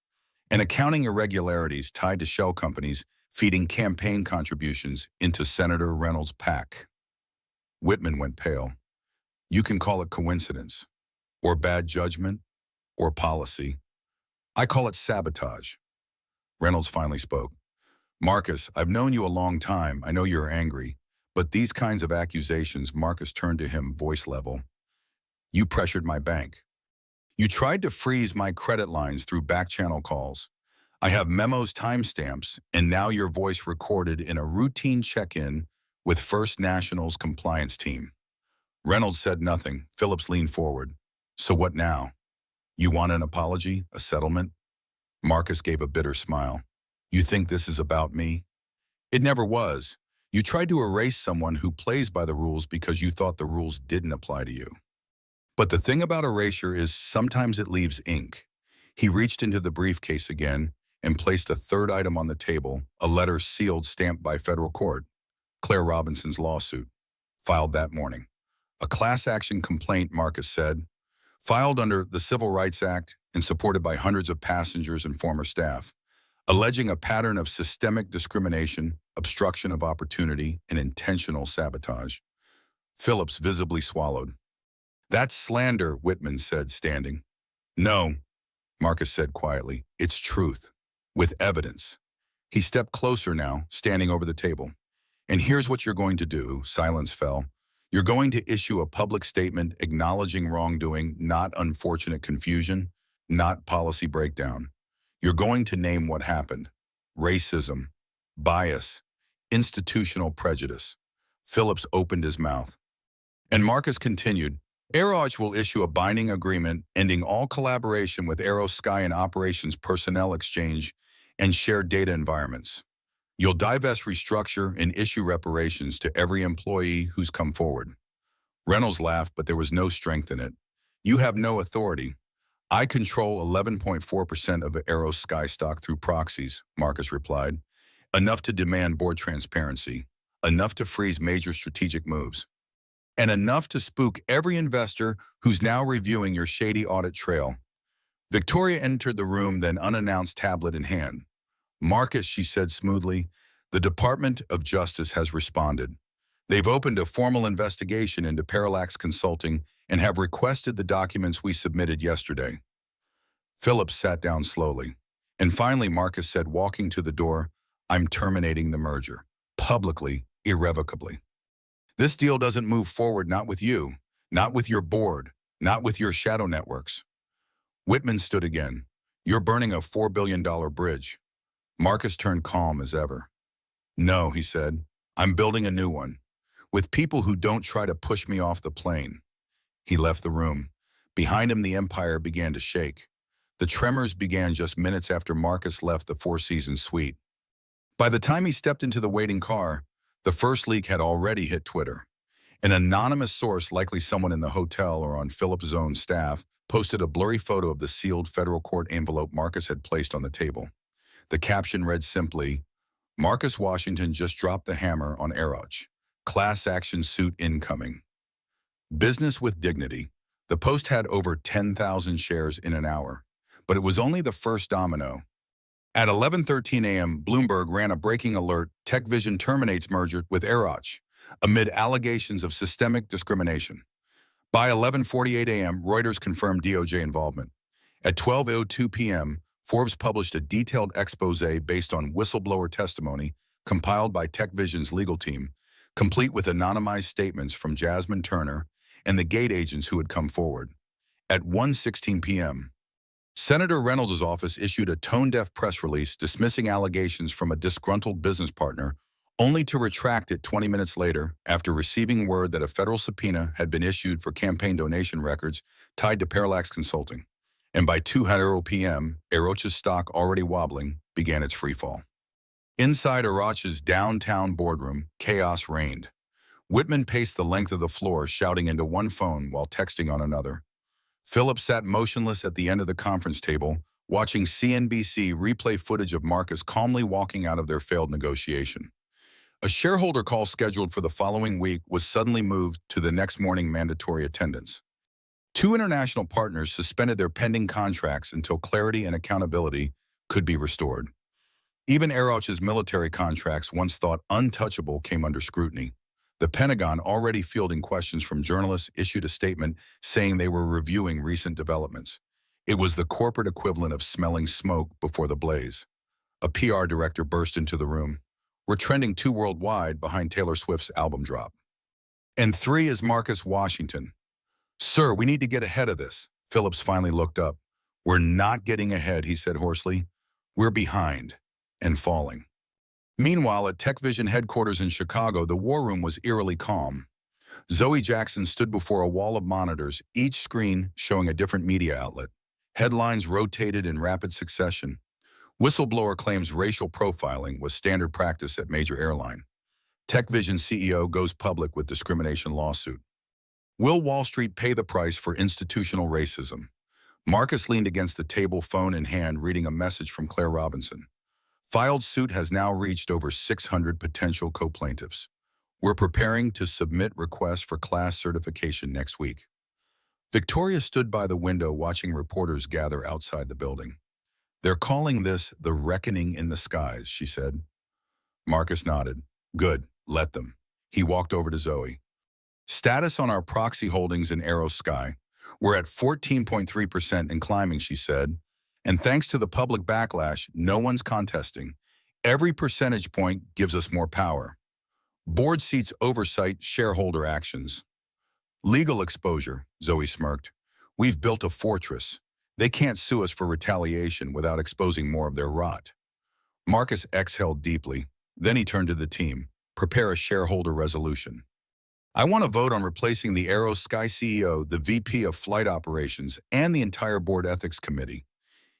A: and accounting irregularities tied to shell companies feeding campaign contributions into Senator Reynolds' PAC. Whitman went pale. "You can call it coincidence, or bad judgment, or policy. I call it sabotage." Reynolds finally spoke. "Marcus, I've known you a long time. I know you're angry. But these kinds of accusations," Marcus turned to him, voice level. "You pressured my bank. You tried to freeze my credit lines through back-channel calls. I have memos, timestamps, and now your voice recorded in a routine check-in with First National's compliance team." Reynolds said nothing. Phillips leaned forward. "So what now? You want an apology, a settlement?" Marcus gave a bitter smile. "You think this is about me? It never was. You tried to erase someone who plays by the rules because you thought the rules didn't apply to you. But the thing about erasure is sometimes it leaves ink." He reached into the briefcase again and placed a third item on the table, a letter sealed, stamped by federal court. Claire Robinson's lawsuit, filed that morning. "A class action complaint," Marcus said, "filed under the Civil Rights Act and supported by hundreds of passengers and former staff, alleging a pattern of systemic discrimination, obstruction of opportunity, and intentional sabotage." Phillips visibly swallowed. "That's slander," Whitman said, standing. "No," Marcus said quietly, "it's truth, with evidence." He stepped closer now, standing over the table. "And here's what you're going to do." Silence fell. "You're going to issue a public statement acknowledging wrongdoing, not unfortunate confusion, not policy breakdown. You're going to name what happened: racism, bias, institutional prejudice." Phillips opened his mouth. And Marcus continued, "Aerolodge will issue a binding agreement ending all collaboration with Aero Sky and operations personnel exchange and shared data environments. You'll divest, restructure, and issue reparations to every employee who's come forward." Reynolds laughed, but there was no strength in it. "You have no authority. I control 11.4% of Aero Sky stock through proxies," Marcus replied. "Enough to demand board transparency, enough to freeze major strategic moves, and enough to spook every investor who's now reviewing your shady audit trail." Victoria entered the room, then unannounced, tablet in hand. "Marcus," she said smoothly, "the Department of Justice has responded. They've opened a formal investigation into Parallax Consulting and have requested the documents we submitted yesterday." Phillips sat down slowly. And finally, Marcus said, walking to the door, "I'm terminating the merger. Publicly, irrevocably. This deal doesn't move forward, not with you, not with your board, not with your shadow networks." Whitman stood again. "You're burning a $4 billion bridge." Marcus turned calm as ever. "No," he said, "I'm building a new one, with people who don't try to push me off the plane." He left the room. Behind him, the empire began to shake. The tremors began just minutes after Marcus left the Four Seasons suite. By the time he stepped into the waiting car, the first leak had already hit Twitter. An anonymous source, likely someone in the hotel or on Phillips' own staff, posted a blurry photo of the sealed federal court envelope Marcus had placed on the table. The caption read simply, "Marcus Washington just dropped the hammer on Aerolodge. Class action suit incoming. Business with dignity." The post had over 10,000 shares in an hour. But it was only the first domino. At 11:13 a.m., Bloomberg ran a breaking alert: TechVision terminates merger with Aeroch amid allegations of systemic discrimination. By 11:48 a.m., Reuters confirmed DOJ involvement. At 12:02 p.m., Forbes published a detailed expose based on whistleblower testimony compiled by TechVision's legal team, complete with anonymized statements from Jasmine Turner and the gate agents who had come forward. At 1:16 p.m., Senator Reynolds' office issued a tone-deaf press release dismissing allegations from a disgruntled business partner, only to retract it 20 minutes later after receiving word that a federal subpoena had been issued for campaign donation records tied to Parallax Consulting. And by 2:00 p.m., Aeroch's stock, already wobbling, began its freefall. Inside Aeroch's downtown boardroom, chaos reigned. Whitman paced the length of the floor, shouting into one phone while texting on another. Philip sat motionless at the end of the conference table, watching CNBC replay footage of Marcus calmly walking out of their failed negotiation. A shareholder call scheduled for the following week was suddenly moved to the next morning mandatory attendance. Two international partners suspended their pending contracts until clarity and accountability could be restored. Even Aeroch's military contracts, once thought untouchable, came under scrutiny. The Pentagon, already fielding questions from journalists, issued a statement saying they were reviewing recent developments. It was the corporate equivalent of smelling smoke before the blaze. A PR director burst into the room. "We're trending 2 worldwide behind Taylor Swift's album drop. And 3 is Marcus Washington." "Sir, we need to get ahead of this." Phillips finally looked up. "We're not getting ahead," he said hoarsely. "We're behind and falling." Meanwhile, at TechVision headquarters in Chicago, the war room was eerily calm. Zoe Jackson stood before a wall of monitors, each screen showing a different media outlet. Headlines rotated in rapid succession. Whistleblower claims racial profiling was standard practice at major airline. TechVision CEO goes public with discrimination lawsuit. Will Wall Street pay the price for institutional racism? Marcus leaned against the table, phone in hand, reading a message from Claire Robinson. Filed suit has now reached over 600 potential co-plaintiffs. We're preparing to submit requests for class certification next week. Victoria stood by the window watching reporters gather outside the building. "They're calling this the reckoning in the skies," she said. Marcus nodded. "Good, let them." He walked over to Zoe. "Status on our proxy holdings in Aero Sky. We're at 14.3% and climbing," she said. "And thanks to the public backlash, no one's contesting. Every percentage point gives us more power. Board seats, oversight, shareholder actions." "Legal exposure," Zoe smirked. "We've built a fortress. They can't sue us for retaliation without exposing more of their rot." Marcus exhaled deeply. Then he turned to the team. "Prepare a shareholder resolution. I want to vote on replacing the Aero Sky CEO, the VP of Flight Operations, and the entire board ethics committee.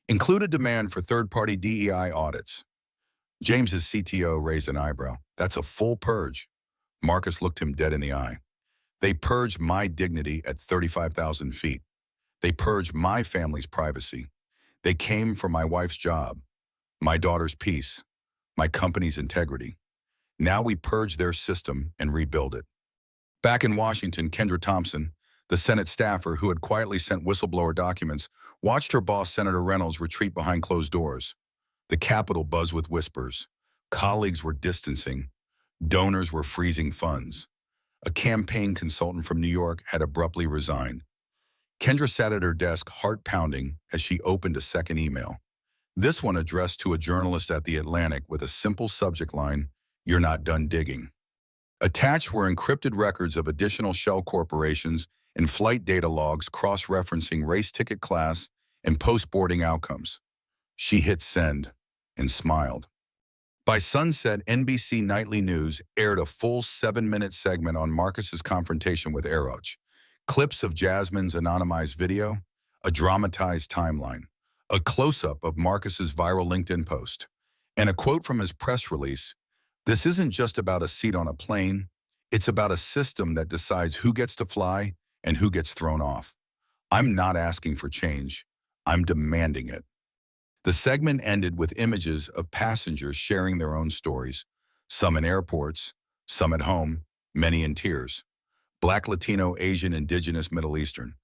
A: Include a demand for third-party DEI audits." James's CTO raised an eyebrow. "That's a full purge." Marcus looked him dead in the eye. "They purged my dignity at 35,000 feet. They purged my family's privacy. They came for my wife's job, my daughter's peace, my company's integrity. Now we purge their system and rebuild it." Back in Washington, Kendra Thompson, the Senate staffer who had quietly sent whistleblower documents, watched her boss, Senator Reynolds, retreat behind closed doors. The Capitol buzzed with whispers. Colleagues were distancing. Donors were freezing funds. A campaign consultant from New York had abruptly resigned. Kendra sat at her desk, heart pounding, as she opened a second email. This one addressed to a journalist at The Atlantic with a simple subject line: "You're not done digging." Attached were encrypted records of additional shell corporations and flight data logs cross-referencing race ticket class and post-boarding outcomes. She hit send and smiled. By sunset, NBC Nightly News aired a full 7-minute segment on Marcus's confrontation with Aeroch. Clips of Jasmine's anonymized video, a dramatized timeline, a close-up of Marcus's viral LinkedIn post, and a quote from his press release. "This isn't just about a seat on a plane. It's about a system that decides who gets to fly and who gets thrown off. I'm not asking for change. I'm demanding it." The segment ended with images of passengers sharing their own stories, some in airports, some at home, many in tears. Black, Latino, Asian, Indigenous, Middle Eastern.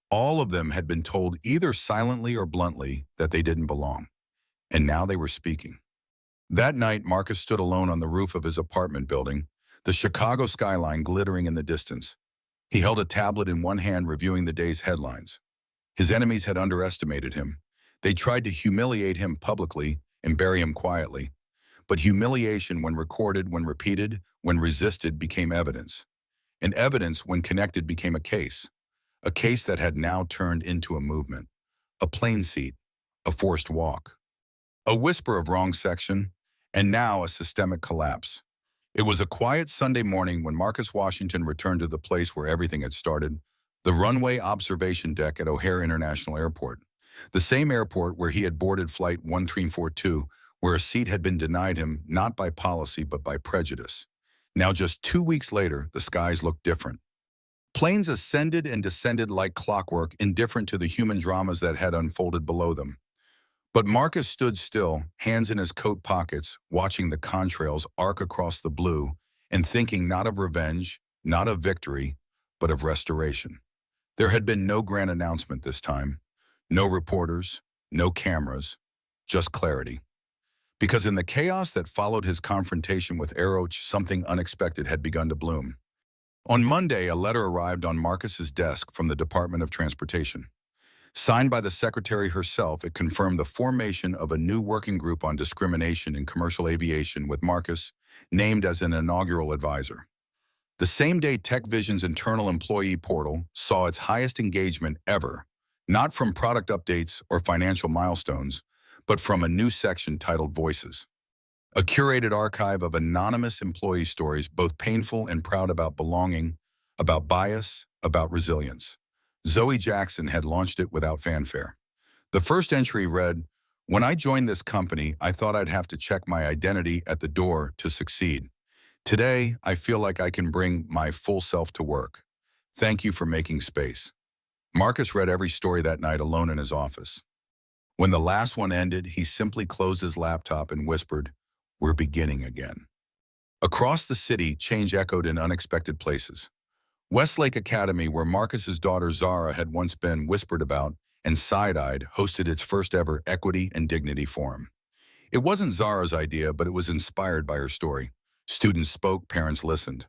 A: All of them had been told either silently or bluntly that they didn't belong. And now they were speaking. That night, Marcus stood alone on the roof of his apartment building, the Chicago skyline glittering in the distance. He held a tablet in one hand, reviewing the day's headlines. His enemies had underestimated him. They tried to humiliate him publicly and bury him quietly. But humiliation, when recorded, when repeated, when resisted, became evidence. And evidence, when connected, became a case. A case that had now turned into a movement. A plane seat. A forced walk. A whisper of wrong section. And now a systemic collapse. It was a quiet Sunday morning when Marcus Washington returned to the place where everything had started, the runway observation deck at O'Hare International Airport. The same airport where he had boarded Flight 1342, where a seat had been denied him not by policy but by prejudice. Now just 2 weeks later, the skies looked different. Planes ascended and descended like clockwork, indifferent to the human dramas that had unfolded below them. But Marcus stood still, hands in his coat pockets, watching the contrails arc across the blue and thinking not of revenge, not of victory, but of restoration. There had been no grand announcement this time, no reporters, no cameras, just clarity. Because in the chaos that followed his confrontation with Aroch, something unexpected had begun to bloom. On Monday, a letter arrived on Marcus's desk from the Department of Transportation. Signed by the secretary herself, it confirmed the formation of a new working group on discrimination in commercial aviation, with Marcus named as an inaugural advisor. The same day, TechVision's internal employee portal saw its highest engagement ever, not from product updates or financial milestones, but from a new section titled Voices. A curated archive of anonymous employee stories, both painful and proud, about belonging, about bias, about resilience. Zoe Jackson had launched it without fanfare. The first entry read, "When I joined this company, I thought I'd have to check my identity at the door to succeed. Today, I feel like I can bring my full self to work. Thank you for making space." Marcus read every story that night alone in his office. When the last one ended, he simply closed his laptop and whispered, "We're beginning again." Across the city, change echoed in unexpected places. Westlake Academy, where Marcus's daughter Zara had once been whispered about and side-eyed, hosted its first ever Equity and Dignity Forum. It wasn't Zara's idea, but it was inspired by her story. Students spoke, parents listened.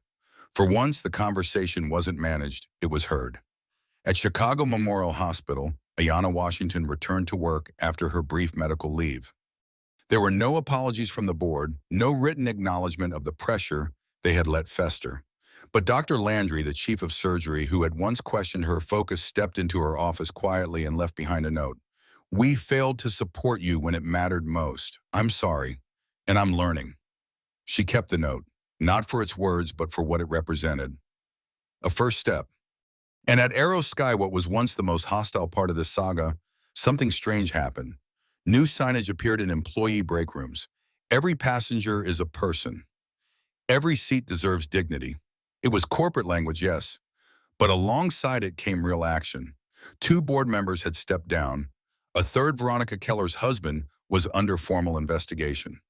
A: For once, the conversation wasn't managed, it was heard. At Chicago Memorial Hospital, Ayanna Washington returned to work after her brief medical leave. There were no apologies from the board, no written acknowledgement of the pressure they had let fester. But Dr. Landry, the chief of surgery, who had once questioned her focus, stepped into her office quietly and left behind a note. "We failed to support you when it mattered most. I'm sorry, and I'm learning." She kept the note, not for its words, but for what it represented. A first step. And at Aero Sky, what was once the most hostile part of this saga, something strange happened. New signage appeared in employee break rooms. Every passenger is a person. Every seat deserves dignity. It was corporate language, yes, but alongside it came real action. 2 board members had stepped down. A third, Veronica Keller's husband, was under formal investigation.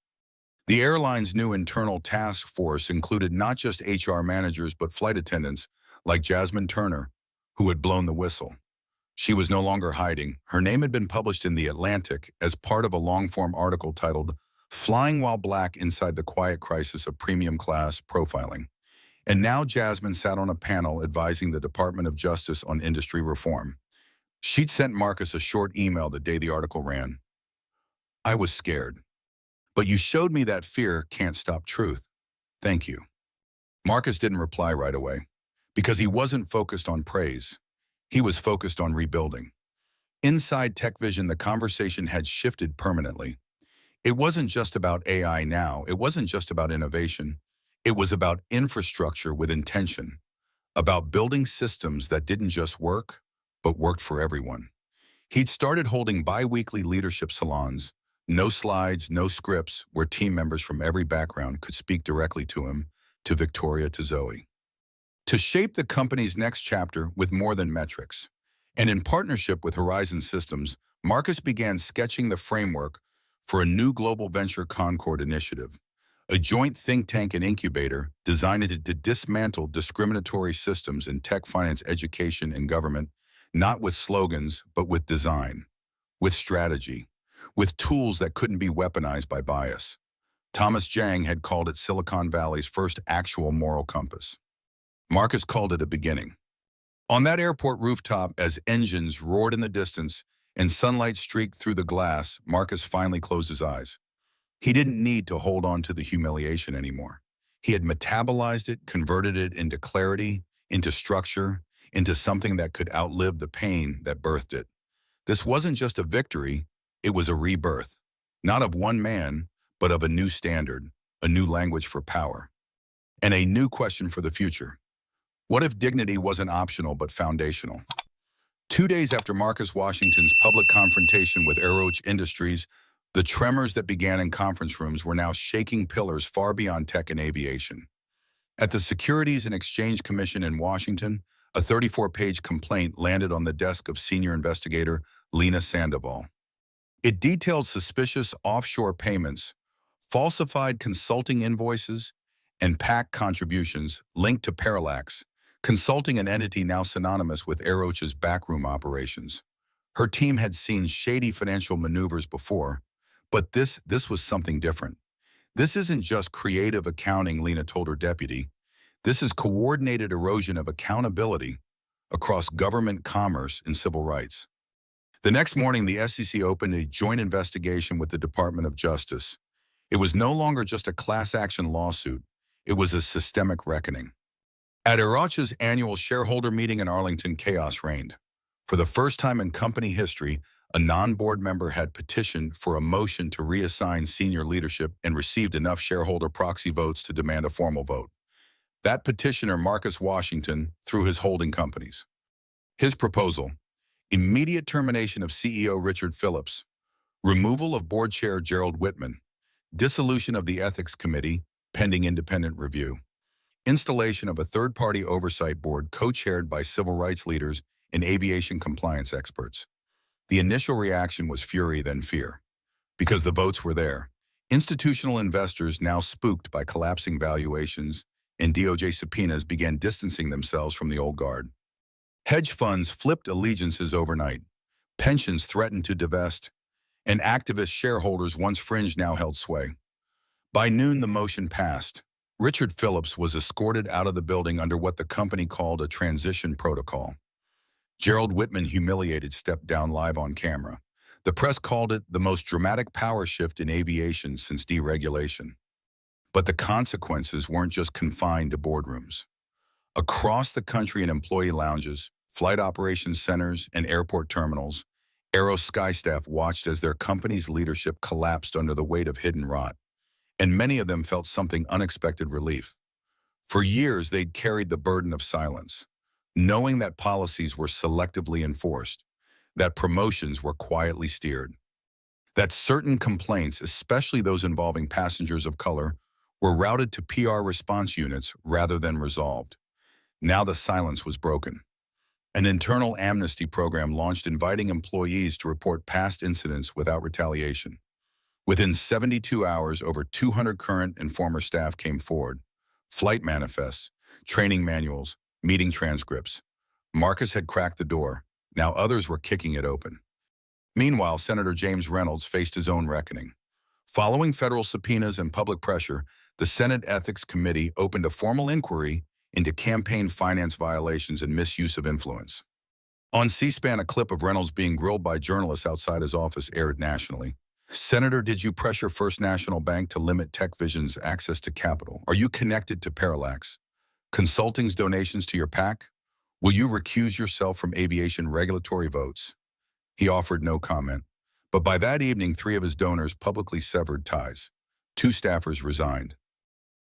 A: The airline's new internal task force included not just HR managers but flight attendants like Jasmine Turner, who had blown the whistle. She was no longer hiding. Her name had been published in The Atlantic as part of a long-form article titled "Flying While Black Inside the Quiet Crisis of Premium Class Profiling." And now Jasmine sat on a panel advising the Department of Justice on industry reform. She'd sent Marcus a short email the day the article ran. "I was scared. But you showed me that fear can't stop truth. Thank you." Marcus didn't reply right away, because he wasn't focused on praise. He was focused on rebuilding. Inside TechVision, the conversation had shifted permanently. It wasn't just about AI now. It wasn't just about innovation. It was about infrastructure with intention, about building systems that didn't just work, but worked for everyone. He'd started holding bi-weekly leadership salons, no slides, no scripts, where team members from every background could speak directly to him, to Victoria, to Zoe. To shape the company's next chapter with more than metrics. And in partnership with Horizon Systems, Marcus began sketching the framework for a new global venture Concord initiative, a joint think tank and incubator designed to dismantle discriminatory systems in tech, finance, education, and government, not with slogans, but with design, with strategy, with tools that couldn't be weaponized by bias. Thomas Jang had called it Silicon Valley's first actual moral compass. Marcus called it a beginning. On that airport rooftop, as engines roared in the distance and sunlight streaked through the glass, Marcus finally closed his eyes. He didn't need to hold on to the humiliation anymore. He had metabolized it, converted it into clarity, into structure, into something that could outlive the pain that birthed it. This wasn't just a victory, it was a rebirth. Not of one man, but of a new standard, a new language for power, and a new question for the future. What if dignity wasn't optional but foundational? 2 days after Marcus Washington's public confrontation with Aeroch Industries, the tremors that began in conference rooms were now shaking pillars far beyond tech and aviation. At the Securities and Exchange Commission in Washington, a 34-page complaint landed on the desk of senior investigator Lena Sandoval. It detailed suspicious offshore payments, falsified consulting invoices, and PAC contributions linked to Parallax, consulting an entity now synonymous with Aeroch's backroom operations. Her team had seen shady financial maneuvers before, but this was something different. This isn't just creative accounting, Lena told her deputy. This is coordinated erosion of accountability across government, commerce, and civil rights. The next morning, the SEC opened a joint investigation with the Department of Justice. It was no longer just a class action lawsuit. It was a systemic reckoning. At Aeroch's annual shareholder meeting in Arlington, chaos reigned. For the first time in company history, a non-board member had petitioned for a motion to reassign senior leadership and received enough shareholder proxy votes to demand a formal vote. That petitioner, Marcus Washington, through his holding companies. His proposal: immediate termination of CEO Richard Phillips, removal of board chair Gerald Whitman, dissolution of the ethics committee, pending independent review, installation of a third-party oversight board co-chaired by civil rights leaders and aviation compliance experts. The initial reaction was fury, then fear. Because the votes were there, institutional investors, now spooked by collapsing valuations and DOJ subpoenas, began distancing themselves from the old guard. Hedge funds flipped allegiances overnight. Pensions threatened to divest, and activist shareholders, once fringe, now held sway. By noon, the motion passed. Richard Phillips was escorted out of the building under what the company called a transition protocol. Gerald Whitman, humiliated, stepped down live on camera. The press called it the most dramatic power shift in aviation since deregulation. But the consequences weren't just confined to boardrooms. Across the country, in employee lounges, flight operations centers, and airport terminals, Aero Sky staff watched as their company's leadership collapsed under the weight of hidden rot. And many of them felt something unexpected: relief. For years, they'd carried the burden of silence, knowing that policies were selectively enforced, that promotions were quietly steered, that certain complaints, especially those involving passengers of color, were routed to PR response units rather than resolved. Now the silence was broken. An internal amnesty program launched, inviting employees to report past incidents without retaliation. Within 72 hours, over 200 current and former staff came forward. Flight manifests, training manuals, meeting transcripts. Marcus had cracked the door. Now others were kicking it open. Meanwhile, Senator James Reynolds faced his own reckoning. Following federal subpoenas and public pressure, the Senate Ethics Committee opened a formal inquiry into campaign finance violations and misuse of influence. On C-SPAN, a clip of Reynolds being grilled by journalists outside his office aired nationally. "Senator, did you pressure First National Bank to limit TechVision's access to capital? Are you connected to Parallax? Consulting's donations to your PAC? Will you recuse yourself from aviation regulatory votes?" He offered no comment. But by that evening, 3 of his donors publicly severed ties. 2 staffers resigned.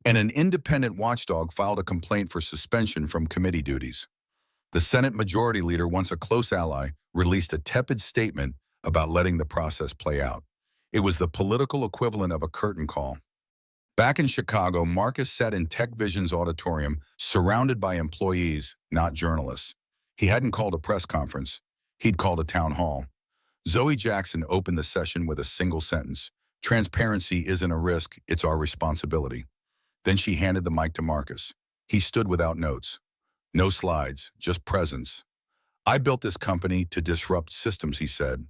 A: And an independent watchdog filed a complaint for suspension from committee duties. The Senate Majority Leader, once a close ally, released a tepid statement about letting the process play out. It was the political equivalent of a curtain call. Back in Chicago, Marcus sat in TechVision's auditorium, surrounded by employees, not journalists. He hadn't called a press conference. He'd called a town hall. Zoe Jackson opened the session with a single sentence: "Transparency isn't a risk, it's our responsibility." Then she handed the mic to Marcus. He stood without notes. No slides, just presence. "I built this company to disrupt systems," he said.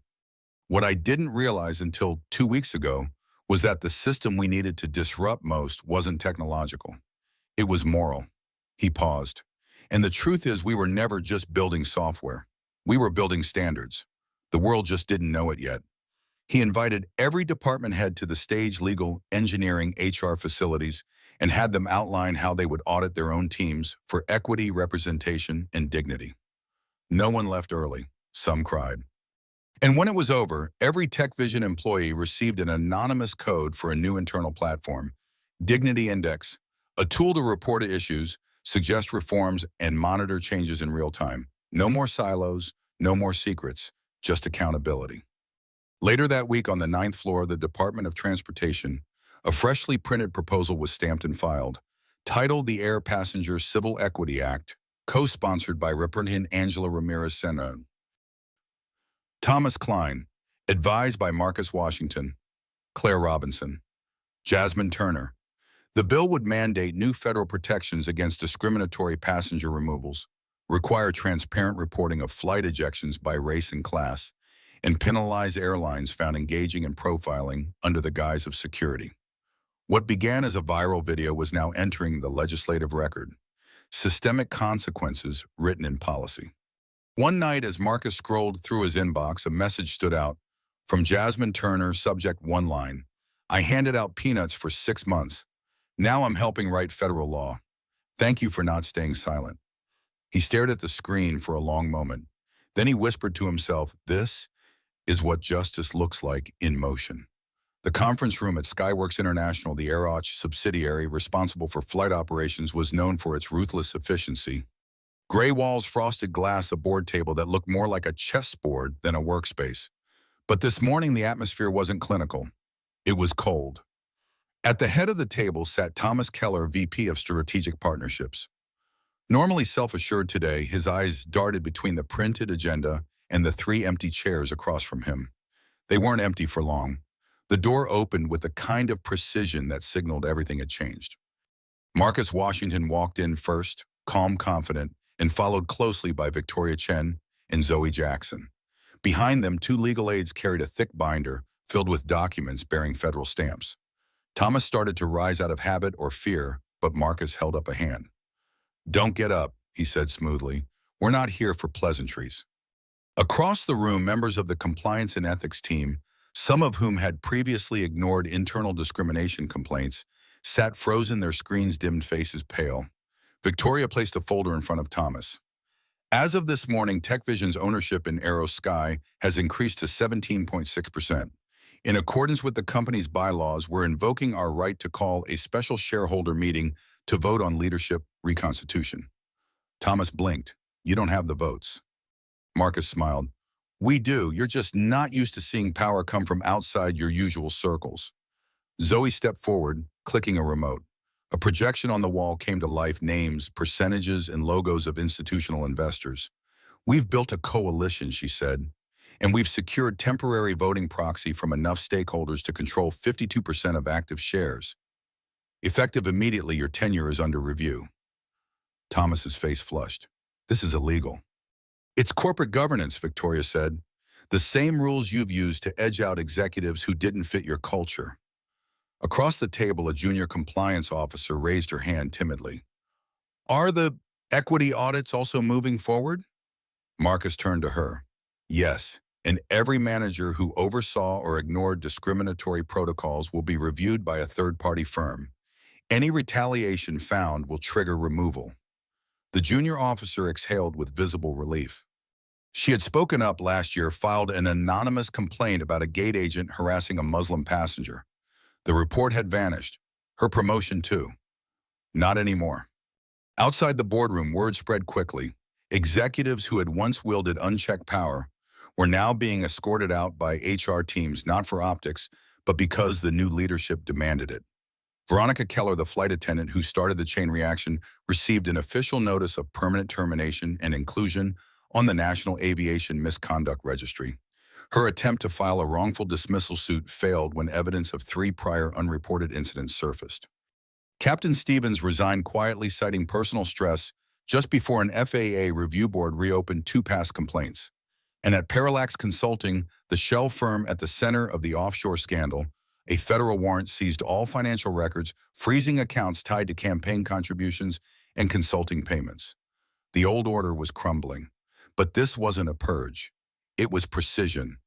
A: What I didn't realize until 2 weeks ago was that the system we needed to disrupt most wasn't technological. It was moral. He paused. And the truth is, we were never just building software. We were building standards. The world just didn't know it yet. He invited every department head to the stage, legal, engineering, HR facilities, and had them outline how they would audit their own teams for equity, representation, and dignity. No one left early. Some cried. And when it was over, every TechVision employee received an anonymous code for a new internal platform, Dignity Index, a tool to report issues, suggest reforms, and monitor changes in real time. No more silos, no more secrets, just accountability. Later that week, on the ninth floor of the Department of Transportation, a freshly printed proposal was stamped and filed, titled the Air Passenger Civil Equity Act, co-sponsored by Representative Angela Ramirez Sena, Thomas Klein, advised by Marcus Washington, Claire Robinson, Jasmine Turner. The bill would mandate new federal protections against discriminatory passenger removals, require transparent reporting of flight ejections by race and class, and penalize airlines found engaging in profiling under the guise of security. What began as a viral video was now entering the legislative record. Systemic consequences written in policy. One night, as Marcus scrolled through his inbox, a message stood out. From Jasmine Turner, subject one line. I handed out peanuts for 6 months. Now I'm helping write federal law. Thank you for not staying silent. He stared at the screen for a long moment. Then he whispered to himself, this is what justice looks like in motion. The conference room at Skyworks International, the Aeroch subsidiary responsible for flight operations, was known for its ruthless efficiency. Gray walls, frosted glass, a board table that looked more like a chessboard than a workspace. But this morning, the atmosphere wasn't clinical. It was cold. At the head of the table sat Thomas Keller, VP of Strategic Partnerships. Normally self-assured today, his eyes darted between the printed agenda and the 3 empty chairs across from him. They weren't empty for long. The door opened with the kind of precision that signaled everything had changed. Marcus Washington walked in first, calm, confident, and followed closely by Victoria Chen and Zoe Jackson. Behind them, 2 legal aides carried a thick binder filled with documents bearing federal stamps. Thomas started to rise out of habit or fear, but Marcus held up a hand. Don't get up, he said smoothly. We're not here for pleasantries. Across the room, members of the compliance and ethics team, some of whom had previously ignored internal discrimination complaints, sat frozen, their screens dimmed, faces pale. Victoria placed a folder in front of Thomas. As of this morning, TechVision's ownership in Aero Sky has increased to 17.6%. In accordance with the company's bylaws, we're invoking our right to call a special shareholder meeting to vote on leadership reconstitution. Thomas blinked. You don't have the votes. Marcus smiled. We do. You're just not used to seeing power come from outside your usual circles. Zoe stepped forward, clicking a remote. A projection on the wall came to life, names, percentages, and logos of institutional investors. We've built a coalition, she said, and we've secured temporary voting proxy from enough stakeholders to control 52% of active shares. Effective immediately, your tenure is under review. Thomas's face flushed. This is illegal. It's corporate governance, Victoria said. The same rules you've used to edge out executives who didn't fit your culture. Across the table, a junior compliance officer raised her hand timidly. Are the equity audits also moving forward? Marcus turned to her. Yes, and every manager who oversaw or ignored discriminatory protocols will be reviewed by a third-party firm. Any retaliation found will trigger removal. The junior officer exhaled with visible relief. She had spoken up last year, filed an anonymous complaint about a gate agent harassing a Muslim passenger. The report had vanished. Her promotion too. Not anymore. Outside the boardroom, word spread quickly. Executives who had once wielded unchecked power were now being escorted out by HR teams, not for optics, but because the new leadership demanded it. Veronica Keller, the flight attendant who started the chain reaction, received an official notice of permanent termination and inclusion on the National Aviation Misconduct Registry. Her attempt to file a wrongful dismissal suit failed when evidence of 3 prior unreported incidents surfaced. Captain Stevens resigned quietly, citing personal stress, just before an FAA review board reopened 2 past complaints. And at Parallax Consulting, the shell firm at the center of the offshore scandal, a federal warrant seized all financial records, freezing accounts tied to campaign contributions and consulting payments. The old order was crumbling. But this wasn't a purge. It was precision.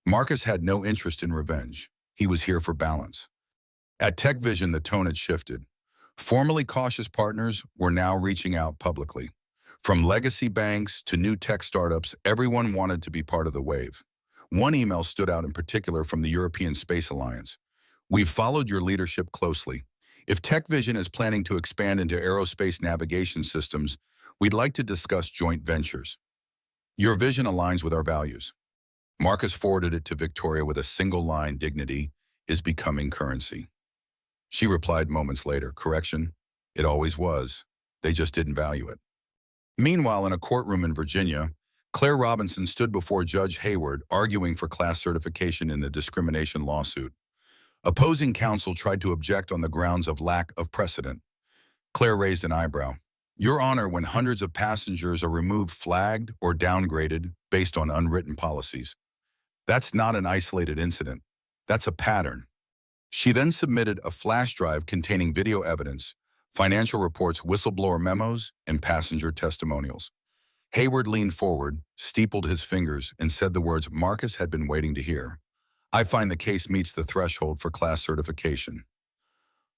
A: Marcus had no interest in revenge. He was here for balance. At TechVision, the tone had shifted. Formerly cautious partners were now reaching out publicly. From legacy banks to new tech startups, everyone wanted to be part of the wave. One email stood out in particular from the European Space Alliance. "We've followed your leadership closely. If TechVision is planning to expand into aerospace navigation systems, we'd like to discuss joint ventures. Your vision aligns with our values." Marcus forwarded it to Victoria with a single line: "Dignity is becoming currency." She replied moments later: "Correction, it always was. They just didn't value it." Meanwhile, in a courtroom in Virginia, Claire Robinson stood before Judge Hayward arguing for class certification in the discrimination lawsuit. Opposing counsel tried to object on the grounds of lack of precedent. Claire raised an eyebrow. "Your Honor, when hundreds of passengers are removed, flagged, or downgraded based on unwritten policies, that's not an isolated incident. That's a pattern." She then submitted a flash drive containing video evidence, financial reports, whistleblower memos, and passenger testimonials. Hayward leaned forward, steepled his fingers, and said the words Marcus had been waiting to hear. "I find the case meets the threshold for class certification."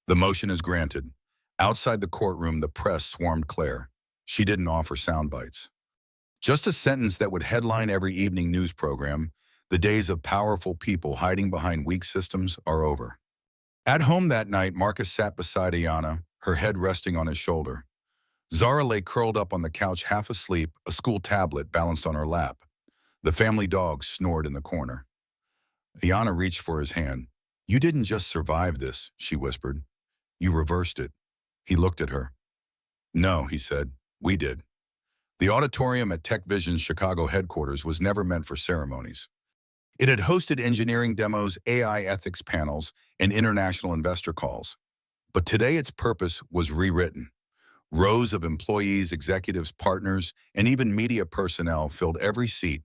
A: The motion is granted. Outside the courtroom, the press swarmed Claire. She didn't offer sound bites. Just a sentence that would headline every evening news program: "The days of powerful people hiding behind weak systems are over." At home that night, Marcus sat beside Ayanna, her head resting on his shoulder. Zara lay curled up on the couch, half asleep, a school tablet balanced on her lap. The family dog snored in the corner. Ayanna reached for his hand. "You didn't just survive this," she whispered. "You reversed it." He looked at her. "No," he said, "we did." The auditorium at TechVision's Chicago headquarters was never meant for ceremonies. It had hosted engineering demos, AI ethics panels, and international investor calls. But today its purpose was rewritten. Rows of employees, executives, partners, and even media personnel filled every seat.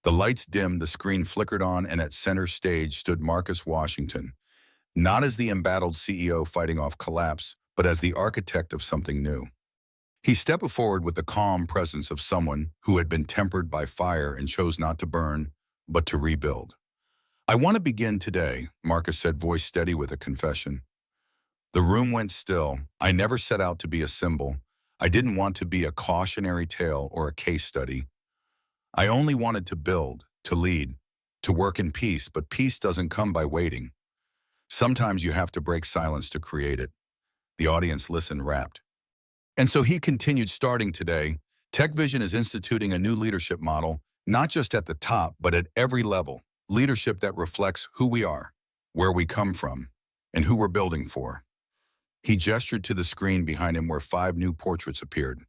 A: The lights dimmed, the screen flickered on, and at center stage stood Marcus Washington, not as the embattled CEO fighting off collapse, but as the architect of something new. He stepped forward with the calm presence of someone who had been tempered by fire and chose not to burn, but to rebuild. "I want to begin today," Marcus said, voice steady with a confession. The room went still. "I never set out to be a symbol. I didn't want to be a cautionary tale or a case study. I only wanted to build, to lead, to work in peace, but peace doesn't come by waiting. Sometimes you have to break silence to create it." The audience listened, rapt. And so he continued, "Starting today, TechVision is instituting a new leadership model, not just at the top, but at every level. Leadership that reflects who we are, where we come from, and who we're building for." He gestured to the screen behind him where 5 new portraits appeared.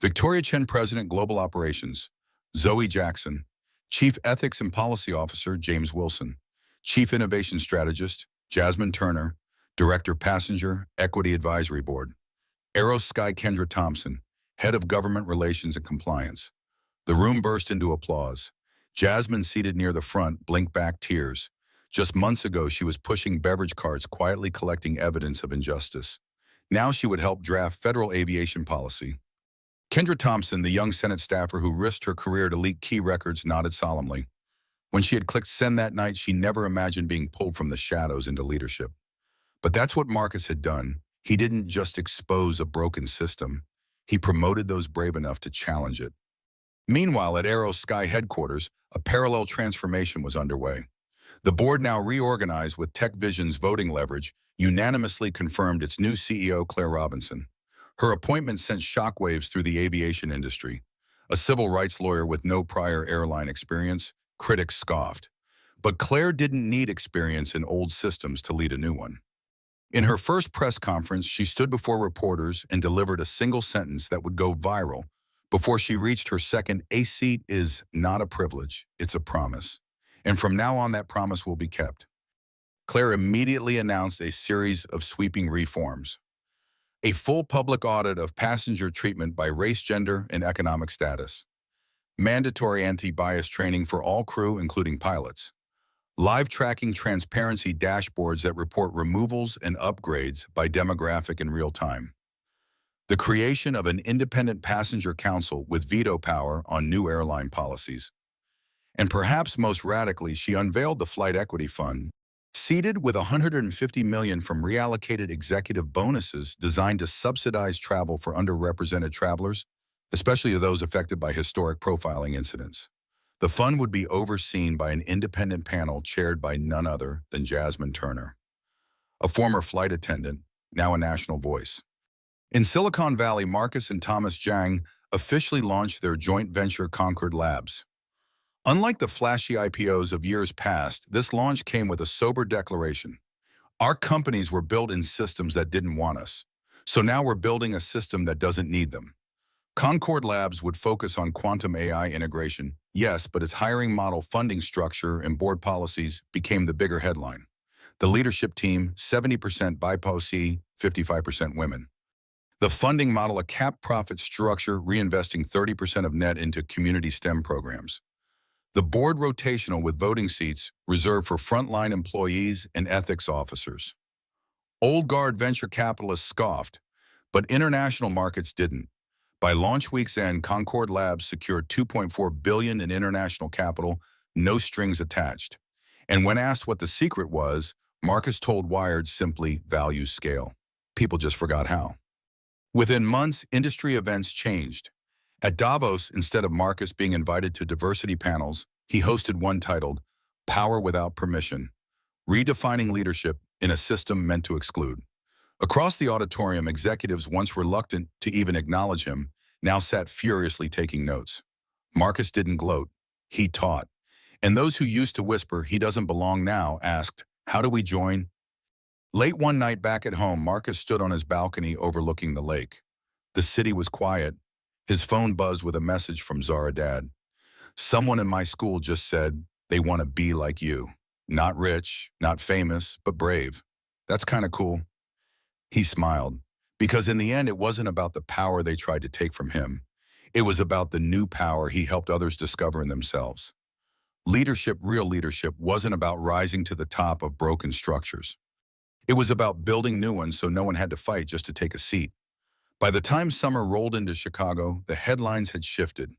A: Victoria Chen, President, Global Operations; Zoe Jackson, Chief Ethics and Policy Officer; James Wilson, Chief Innovation Strategist; Jasmine Turner, Director, Passenger Equity Advisory Board; Aero Sky, Kendra Thompson, Head of Government Relations and Compliance. The room burst into applause. Jasmine, seated near the front, blinked back tears. Just months ago, she was pushing beverage carts, quietly collecting evidence of injustice. Now she would help draft federal aviation policy. Kendra Thompson, the young Senate staffer who risked her career to leak key records, nodded solemnly. When she had clicked send that night, she never imagined being pulled from the shadows into leadership. But that's what Marcus had done. He didn't just expose a broken system. He promoted those brave enough to challenge it. Meanwhile, at Aero Sky headquarters, a parallel transformation was underway. The board, now reorganized with TechVision's voting leverage, unanimously confirmed its new CEO, Claire Robinson. Her appointment sent shockwaves through the aviation industry. A civil rights lawyer with no prior airline experience, critics scoffed. But Claire didn't need experience in old systems to lead a new one. In her first press conference, she stood before reporters and delivered a single sentence that would go viral. Before she reached her second, "A seat is not a privilege, it's a promise. And from now on, that promise will be kept." Claire immediately announced a series of sweeping reforms. A full public audit of passenger treatment by race, gender, and economic status. mandatory anti-bias training for all crew, including pilots, live tracking transparency dashboards that report removals and upgrades by demographic in real time, the creation of an independent passenger council with veto power on new airline policies. And perhaps most radically, she unveiled the Flight Equity Fund, seeded with $150 million from reallocated executive bonuses designed to subsidize travel for underrepresented travelers, especially those affected by historic profiling incidents. The fund would be overseen by an independent panel chaired by none other than Jasmine Turner, a former flight attendant, now a national voice. In Silicon Valley, Marcus and Thomas Zhang officially launched their joint venture Concord Labs. Unlike the flashy IPOs of years past, this launch came with a sober declaration. Our companies were built in systems that didn't want us, so now we're building a system that doesn't need them. Concord Labs would focus on quantum AI integration, yes, but its hiring model, funding structure, and board policies became the bigger headline. The leadership team, 70% BIPOC, 55% women. The funding model, a capped profit structure, reinvesting 30% of net into community STEM programs. The board rotational with voting seats reserved for frontline employees and ethics officers. Old guard venture capitalists scoffed, but international markets didn't. By launch week's end, Concord Labs secured $2.4 billion in international capital, no strings attached. And when asked what the secret was, Marcus told Wired simply value scale. People just forgot how. Within months, industry events changed. At Davos, instead of Marcus being invited to diversity panels, he hosted one titled Power Without Permission, Redefining Leadership in a System Meant to Exclude. Across the auditorium, executives once reluctant to even acknowledge him now sat furiously taking notes. Marcus didn't gloat. He taught. And those who used to whisper, "He doesn't belong now," asked, "How do we join?" Late one night back at home, Marcus stood on his balcony overlooking the lake. The city was quiet. His phone buzzed with a message from Zara Dad. "Someone in my school just said they want to be like you. Not rich, not famous, but brave. That's kind of cool." He smiled, because in the end, it wasn't about the power they tried to take from him. It was about the new power he helped others discover in themselves. Leadership, real leadership, wasn't about rising to the top of broken structures. It was about building new ones so no one had to fight just to take a seat. By the time summer rolled into Chicago, the headlines had shifted.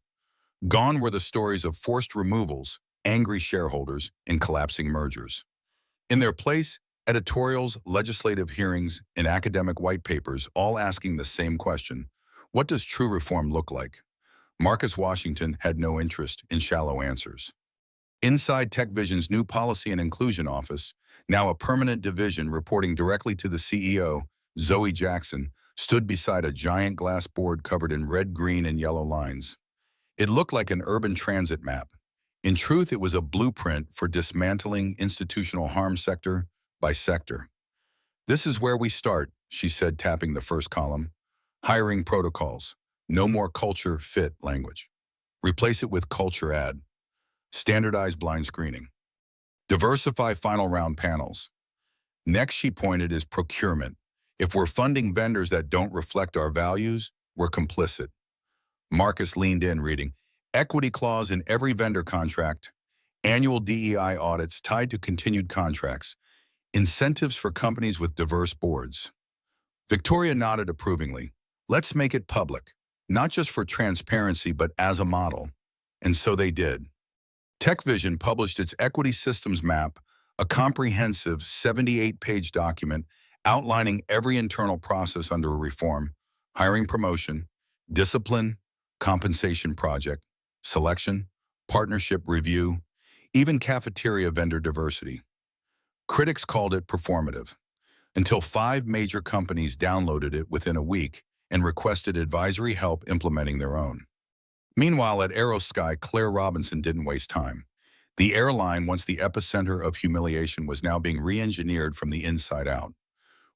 A: Gone were the stories of forced removals, angry shareholders, and collapsing mergers. In their place, editorials, legislative hearings, and academic white papers, all asking the same question: what does true reform look like? Marcus Washington had no interest in shallow answers. Inside TechVision's new Policy and Inclusion Office, now a permanent division reporting directly to the CEO, Zoe Jackson, stood beside a giant glass board covered in red, green, and yellow lines. It looked like an urban transit map. In truth, it was a blueprint for dismantling institutional harm sector by sector. "This is where we start," she said, tapping the first column. "Hiring protocols. No more culture fit language. Replace it with culture add. Standardize blind screening. Diversify final round panels. Next," she pointed, "is procurement. If we're funding vendors that don't reflect our values, we're complicit." Marcus leaned in, reading, "Equity clause in every vendor contract, annual DEI audits tied to continued contracts, incentives for companies with diverse boards." Victoria nodded approvingly. "Let's make it public, not just for transparency, but as a model." And so they did. TechVision published its Equity Systems Map, a comprehensive 78-page document outlining every internal process under a reform: hiring, promotion, discipline, compensation project, selection, partnership review, even cafeteria vendor diversity. Critics called it performative, until 5 major companies downloaded it within a week and requested advisory help implementing their own. Meanwhile, at Aerosky, Claire Robinson didn't waste time. The airline, once the epicenter of humiliation, was now being re-engineered from the inside out.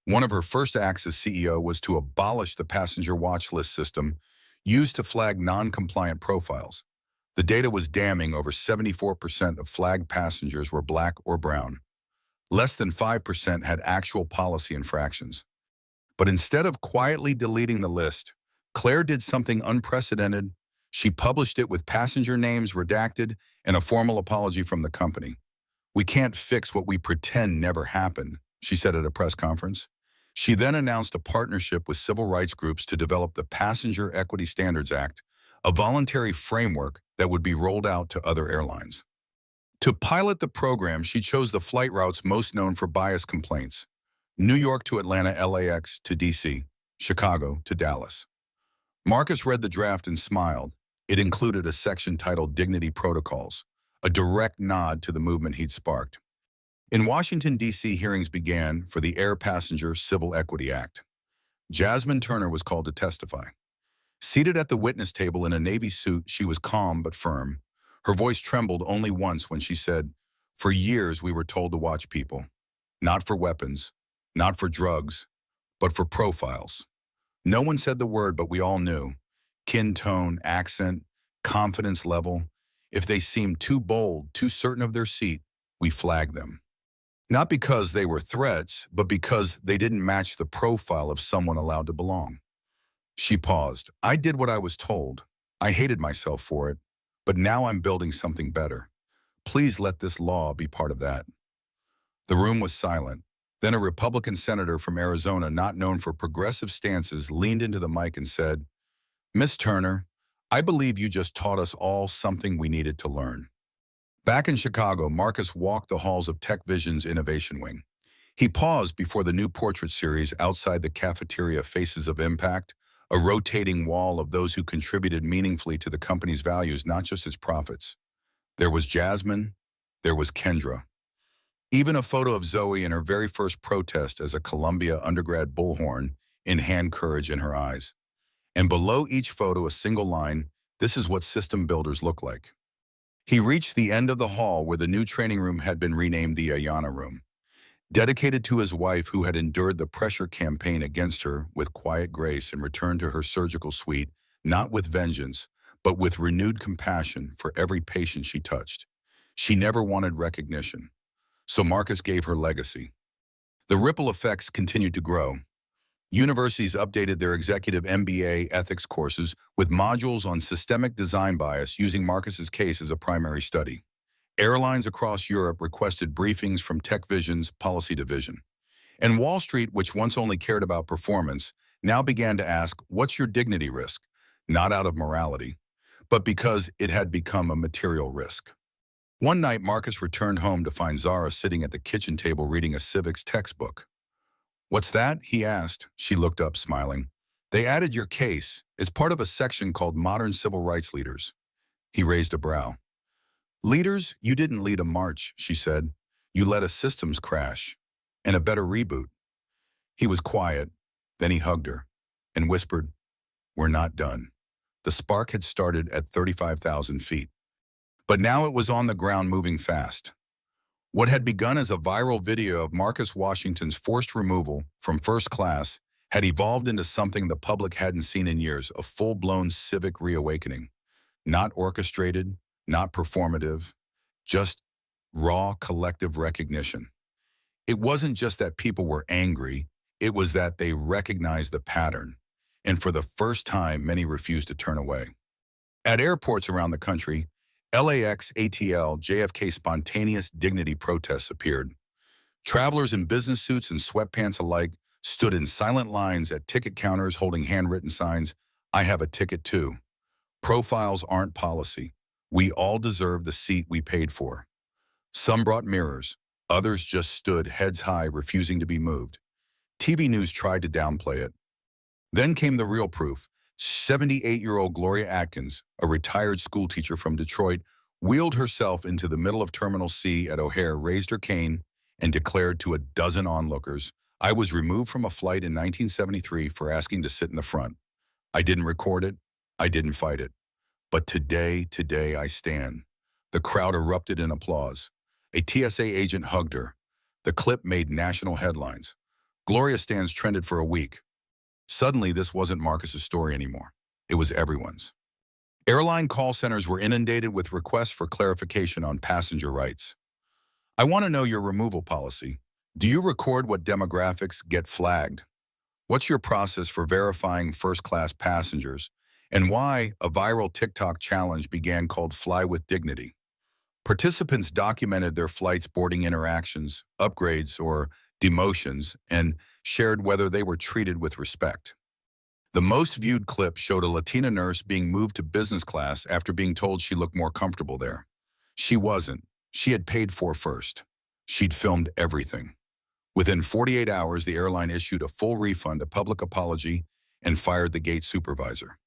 A: One of her first acts as CEO was to abolish the passenger watch list system used to flag non-compliant profiles. The data was damning. Over 74% of flagged passengers were black or brown. Less than 5% had actual policy infractions. But instead of quietly deleting the list, Claire did something unprecedented. She published it with passenger names redacted and a formal apology from the company. "We can't fix what we pretend never happened," she said at a press conference. She then announced a partnership with civil rights groups to develop the Passenger Equity Standards Act, a voluntary framework that would be rolled out to other airlines. To pilot the program, she chose the flight routes most known for bias complaints: New York to Atlanta, LAX to DC, Chicago to Dallas. Marcus read the draft and smiled. It included a section titled Dignity Protocols, a direct nod to the movement he'd sparked. In Washington, D.C., hearings began for the Air Passenger Civil Equity Act. Jasmine Turner was called to testify. Seated at the witness table in a Navy suit, she was calm but firm. Her voice trembled only once when she said, "For years we were told to watch people, not for weapons, not for drugs, but for profiles." No one said the word, but we all knew. Kin tone, accent, confidence level. If they seemed too bold, too certain of their seat, we flagged them. Not because they were threats, but because they didn't match the profile of someone allowed to belong. She paused. "I did what I was told. I hated myself for it, but now I'm building something better. Please let this law be part of that." The room was silent. Then a Republican senator from Arizona, not known for progressive stances, leaned into the mic and said, "Miss Turner, I believe you just taught us all something we needed to learn." Back in Chicago, Marcus walked the halls of TechVision's Innovation Wing. He paused before the new portrait series outside the cafeteria Faces of Impact, a rotating wall of those who contributed meaningfully to the company's values, not just its profits. There was Jasmine, there was Kendra. Even a photo of Zoe in her very first protest as a Columbia undergrad bullhorn in hand, courage in her eyes. And below each photo, a single line, "This is what system builders look like." He reached the end of the hall where the new training room had been renamed the Ayana Room, dedicated to his wife who had endured the pressure campaign against her with quiet grace and returned to her surgical suite, not with vengeance, but with renewed compassion for every patient she touched. She never wanted recognition, so Marcus gave her legacy. The ripple effects continued to grow. Universities updated their executive MBA ethics courses with modules on systemic design bias using Marcus's case as a primary study. Airlines across Europe requested briefings from TechVision's policy division. And Wall Street, which once only cared about performance, now began to ask, "What's your dignity risk?" Not out of morality, but because it had become a material risk. One night, Marcus returned home to find Zara sitting at the kitchen table reading a civics textbook. "What's that?" he asked. She looked up, smiling. "They added your case as part of a section called Modern Civil Rights Leaders." He raised a brow. "Leaders, you didn't lead a march," she said. "You led a systems crash and a better reboot." He was quiet. Then he hugged her and whispered, "We're not done." The spark had started at 35,000 feet. But now it was on the ground, moving fast. What had begun as a viral video of Marcus Washington's forced removal from first class had evolved into something the public hadn't seen in years, a full-blown civic reawakening. Not orchestrated, not performative, just raw collective recognition. It wasn't just that people were angry, it was that they recognized the pattern. And for the first time, many refused to turn away. At airports around the country, LAX, ATL, JFK spontaneous dignity protests appeared. Travelers in business suits and sweatpants alike stood in silent lines at ticket counters holding handwritten signs, "I have a ticket too." Profiles aren't policy. We all deserve the seat we paid for. Some brought mirrors. Others just stood heads high, refusing to be moved. TV news tried to downplay it. Then came the real proof. 78-year-old Gloria Atkins, a retired schoolteacher from Detroit, wheeled herself into the middle of Terminal C at O'Hare, raised her cane, and declared to a dozen onlookers, "I was removed from a flight in 1973 for asking to sit in the front. I didn't record it. I didn't fight it. But today I stand." The crowd erupted in applause. A TSA agent hugged her. The clip made national headlines. Gloria stands trended for a week. Suddenly, this wasn't Marcus's story anymore. It was everyone's. Airline call centers were inundated with requests for clarification on passenger rights. "I want to know your removal policy. Do you record what demographics get flagged? What's your process for verifying first-class passengers? and why a viral TikTok challenge began called Fly with Dignity. Participants documented their flight's boarding interactions, upgrades, or demotions, and shared whether they were treated with respect. The most viewed clip showed a Latina nurse being moved to business class after being told she looked more comfortable there. She wasn't. She had paid for first. She'd filmed everything. Within 48 hours, the airline issued a full refund, a public apology, and fired the gate supervisor.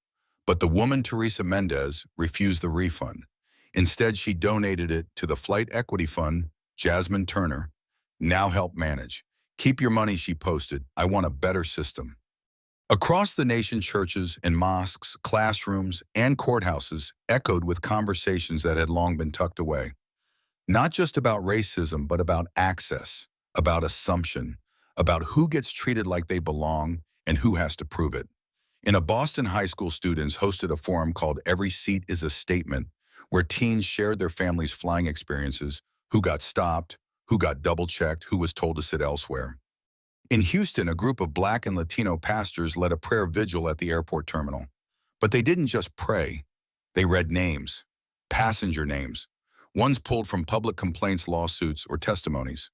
A: But the woman, Teresa Mendez, refused the refund. Instead, she donated it to the flight equity fund, Jasmine Turner, now help manage. Keep your money, she posted. I want a better system. Across the nation, churches and mosques, classrooms, and courthouses echoed with conversations that had long been tucked away. Not just about racism, but about access, about assumption, about who gets treated like they belong and who has to prove it. In a Boston high school, students hosted a forum called Every Seat is a Statement, where teens shared their families' flying experiences, who got stopped, who got double-checked, who was told to sit elsewhere. In Houston, a group of Black and Latino pastors led a prayer vigil at the airport terminal. But they didn't just pray. They read names, passenger names, ones pulled from public complaints, lawsuits, or testimonies.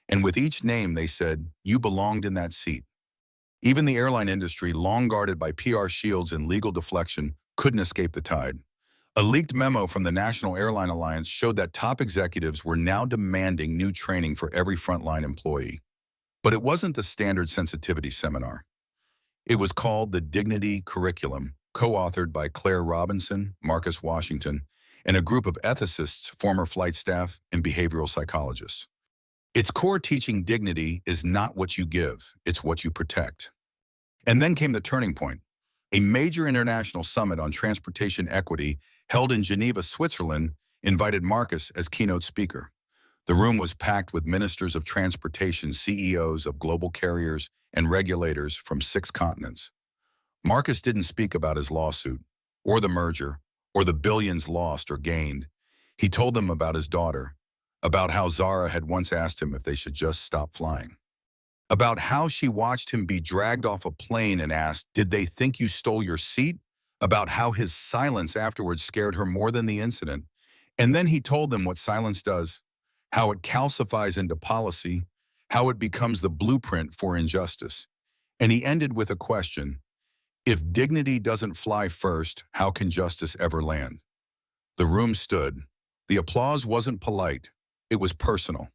A: And with each name, they said, "You belonged in that seat." Even the airline industry, long guarded by PR shields and legal deflection, couldn't escape the tide. A leaked memo from the National Airline Alliance showed that top executives were now demanding new training for every frontline employee. But it wasn't the standard sensitivity seminar. It was called the Dignity Curriculum, co-authored by Claire Robinson, Marcus Washington, and a group of ethicists, former flight staff, and behavioral psychologists. Its core teaching: dignity is not what you give, it's what you protect. And then came the turning point. A major international summit on transportation equity held in Geneva, Switzerland, invited Marcus as keynote speaker. The room was packed with ministers of transportation, CEOs of global carriers, and regulators from 6 continents. Marcus didn't speak about his lawsuit, or the merger, or the billions lost or gained. He told them about his daughter, about how Zara had once asked him if they should just stop flying, about how she watched him be dragged off a plane and asked, "Did they think you stole your seat?" About how his silence afterwards scared her more than the incident. And then he told them what silence does, how it calcifies into policy, how it becomes the blueprint for injustice. And he ended with a question: if dignity doesn't fly first, how can justice ever land? The room stood. The applause wasn't polite. It was personal.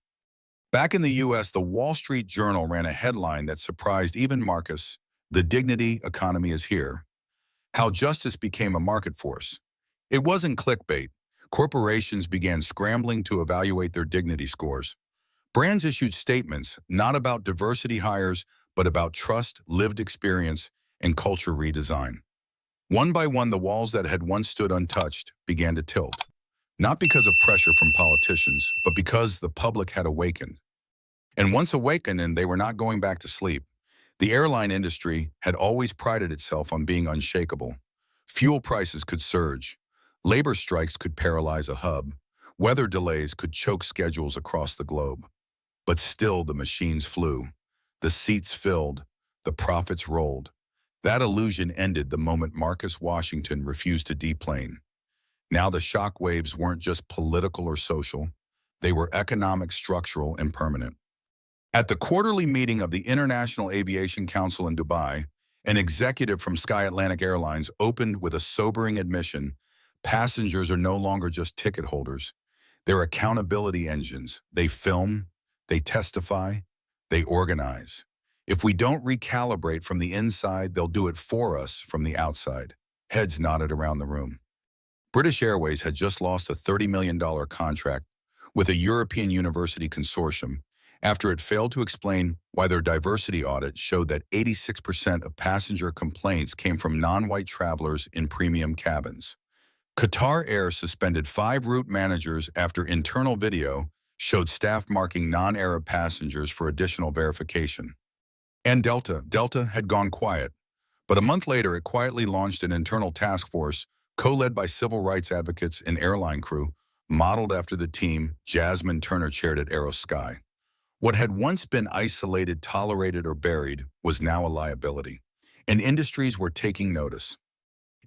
A: Back in the US, the Wall Street Journal ran a headline that surprised even Marcus: "The dignity economy is here. How justice became a market force." It wasn't clickbait. Corporations began scrambling to evaluate their dignity scores. Brands issued statements not about diversity hires, but about trust, lived experience, and culture redesign. One by one, the walls that had once stood untouched began to tilt. Not because of pressure from politicians, but because the public had awakened. And once awakened, and they were not going back to sleep. The airline industry had always prided itself on being unshakable. Fuel prices could surge. Labor strikes could paralyze a hub. Weather delays could choke schedules across the globe. But still, the machines flew. The seats filled. The profits rolled. That illusion ended the moment Marcus Washington refused to deplane. Now the shock waves weren't just political or social. They were economic, structural, and permanent. At the quarterly meeting of the International Aviation Council in Dubai, an executive from Sky Atlantic Airlines opened with a sobering admission: passengers are no longer just ticket holders. They're accountability engines. They film, they testify, they organize. If we don't recalibrate from the inside, they'll do it for us from the outside. Heads nodded around the room. British Airways had just lost a $30 million contract with a European university consortium after it failed to explain why their diversity audit showed that 86% of passenger complaints came from non-white travelers in premium cabins. Qatar Air suspended 5 route managers after internal video showed staff marking non-Arab passengers for additional verification. And Delta had gone quiet. But a month later, it quietly launched an internal task force co-led by civil rights advocates and airline crew, modeled after the team Jasmine Turner chaired at Sky. What had once been isolated, tolerated, or buried was now a liability, and industries were taking notice.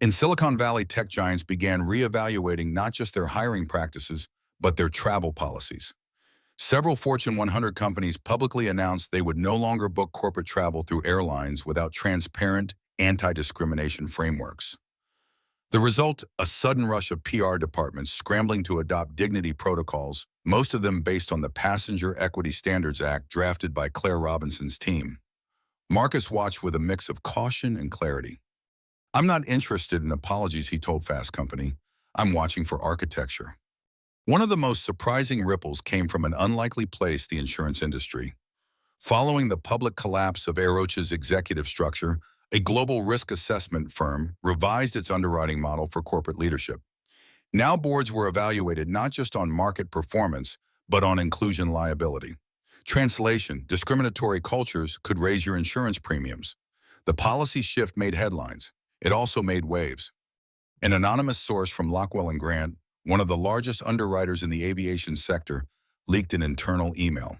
A: In Silicon Valley, tech giants began reevaluating not just their hiring practices, but their travel policies. Several Fortune 100 companies publicly announced they would no longer book corporate travel through airlines without transparent, anti-discrimination frameworks. The result, a sudden rush of PR departments scrambling to adopt dignity protocols, most of them based on the Passenger Equity Standards Act drafted by Claire Robinson's team. Marcus watched with a mix of caution and clarity. "I'm not interested in apologies," he told Fast Company. "I'm watching for architecture." One of the most surprising ripples came from an unlikely place, the insurance industry. Following the public collapse of Aeroch's executive structure, a global risk assessment firm revised its underwriting model for corporate leadership. Now boards were evaluated not just on market performance, but on inclusion liability. Translation: discriminatory cultures could raise your insurance premiums. The policy shift made headlines. It also made waves. An anonymous source from Lockwell and Grant, one of the largest underwriters in the aviation sector, leaked an internal email.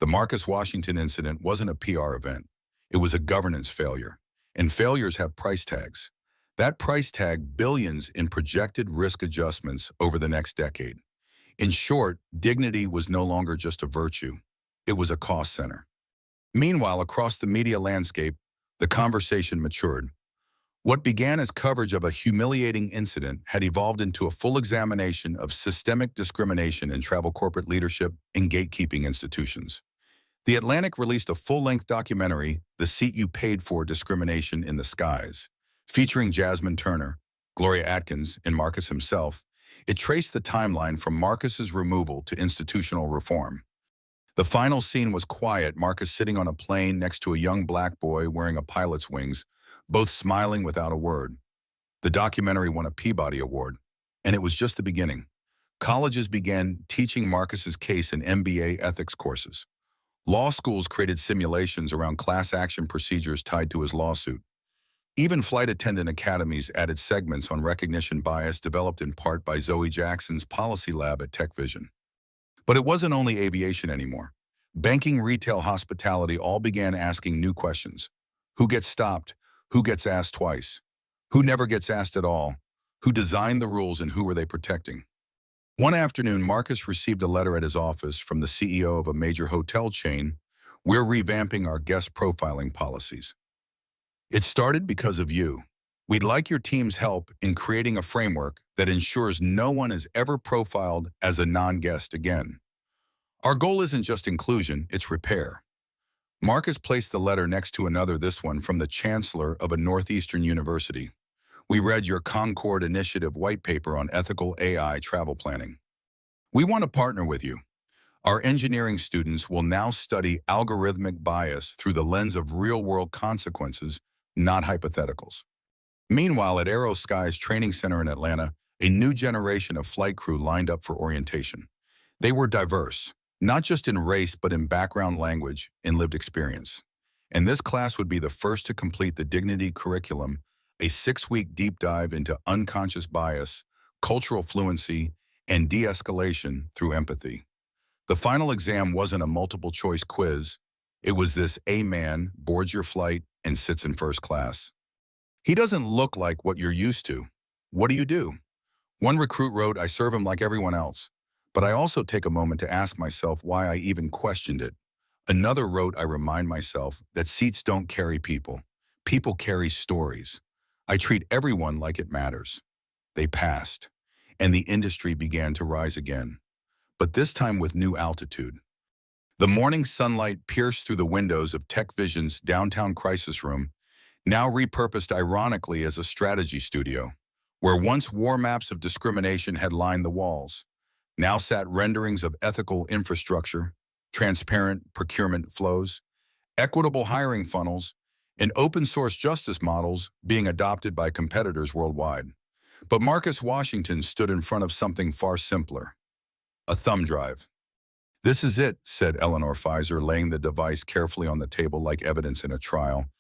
A: The Marcus Washington incident wasn't a PR event. It was a governance failure. And failures have price tags. That price tag, billions in projected risk adjustments over the next decade. In short, dignity was no longer just a virtue. It was a cost center. Meanwhile, across the media landscape, the conversation matured. What began as coverage of a humiliating incident had evolved into a full examination of systemic discrimination in travel corporate leadership and gatekeeping institutions. The Atlantic released a full-length documentary, "The Seat You Paid For: Discrimination in the Skies," featuring Jasmine Turner, Gloria Atkins, and Marcus himself. It traced the timeline from Marcus's removal to institutional reform. The final scene was quiet, Marcus sitting on a plane next to a young black boy wearing a pilot's wings, both smiling without a word. The documentary won a Peabody Award, and it was just the beginning. Colleges began teaching Marcus's case in MBA ethics courses. Law schools created simulations around class action procedures tied to his lawsuit. Even flight attendant academies added segments on recognition bias developed in part by Zoe Jackson's policy lab at TechVision. But it wasn't only aviation anymore. Banking, retail, hospitality all began asking new questions. Who gets stopped? Who gets asked twice? Who never gets asked at all? Who designed the rules and who were they protecting? One afternoon, Marcus received a letter at his office from the CEO of a major hotel chain. "We're revamping our guest profiling policies. It started because of you. We'd like your team's help in creating a framework that ensures no one is ever profiled as a non-guest again. Our goal isn't just inclusion, it's repair." Marcus placed the letter next to another, this one from the chancellor of a Northeastern university. "We read your Concord Initiative white paper on ethical AI travel planning. We want to partner with you. Our engineering students will now study algorithmic bias through the lens of real-world consequences, not hypotheticals." Meanwhile, at AeroSky's training center in Atlanta, a new generation of flight crew lined up for orientation. They were diverse, not just in race, but in background, language, and lived experience. And this class would be the first to complete the Dignity curriculum, a 6-week deep dive into unconscious bias, cultural fluency, and de-escalation through empathy. The final exam wasn't a multiple-choice quiz. It was this: A man boards your flight and sits in first class. He doesn't look like what you're used to. What do you do? One recruit wrote, "I serve him like everyone else, but I also take a moment to ask myself why I even questioned it." Another wrote, "I remind myself that seats don't carry people. People carry stories. I treat everyone like it matters." They passed, and the industry began to rise again, but this time with new altitude. The morning sunlight pierced through the windows of TechVision's downtown crisis room, now repurposed ironically as a strategy studio, where once war maps of discrimination had lined the walls. Now sat renderings of ethical infrastructure, transparent procurement flows, equitable hiring funnels, and open-source justice models being adopted by competitors worldwide. But Marcus Washington stood in front of something far simpler: a thumb drive. "This is it," said Eleanor Pfizer, laying the device carefully on the table like evidence in a trial.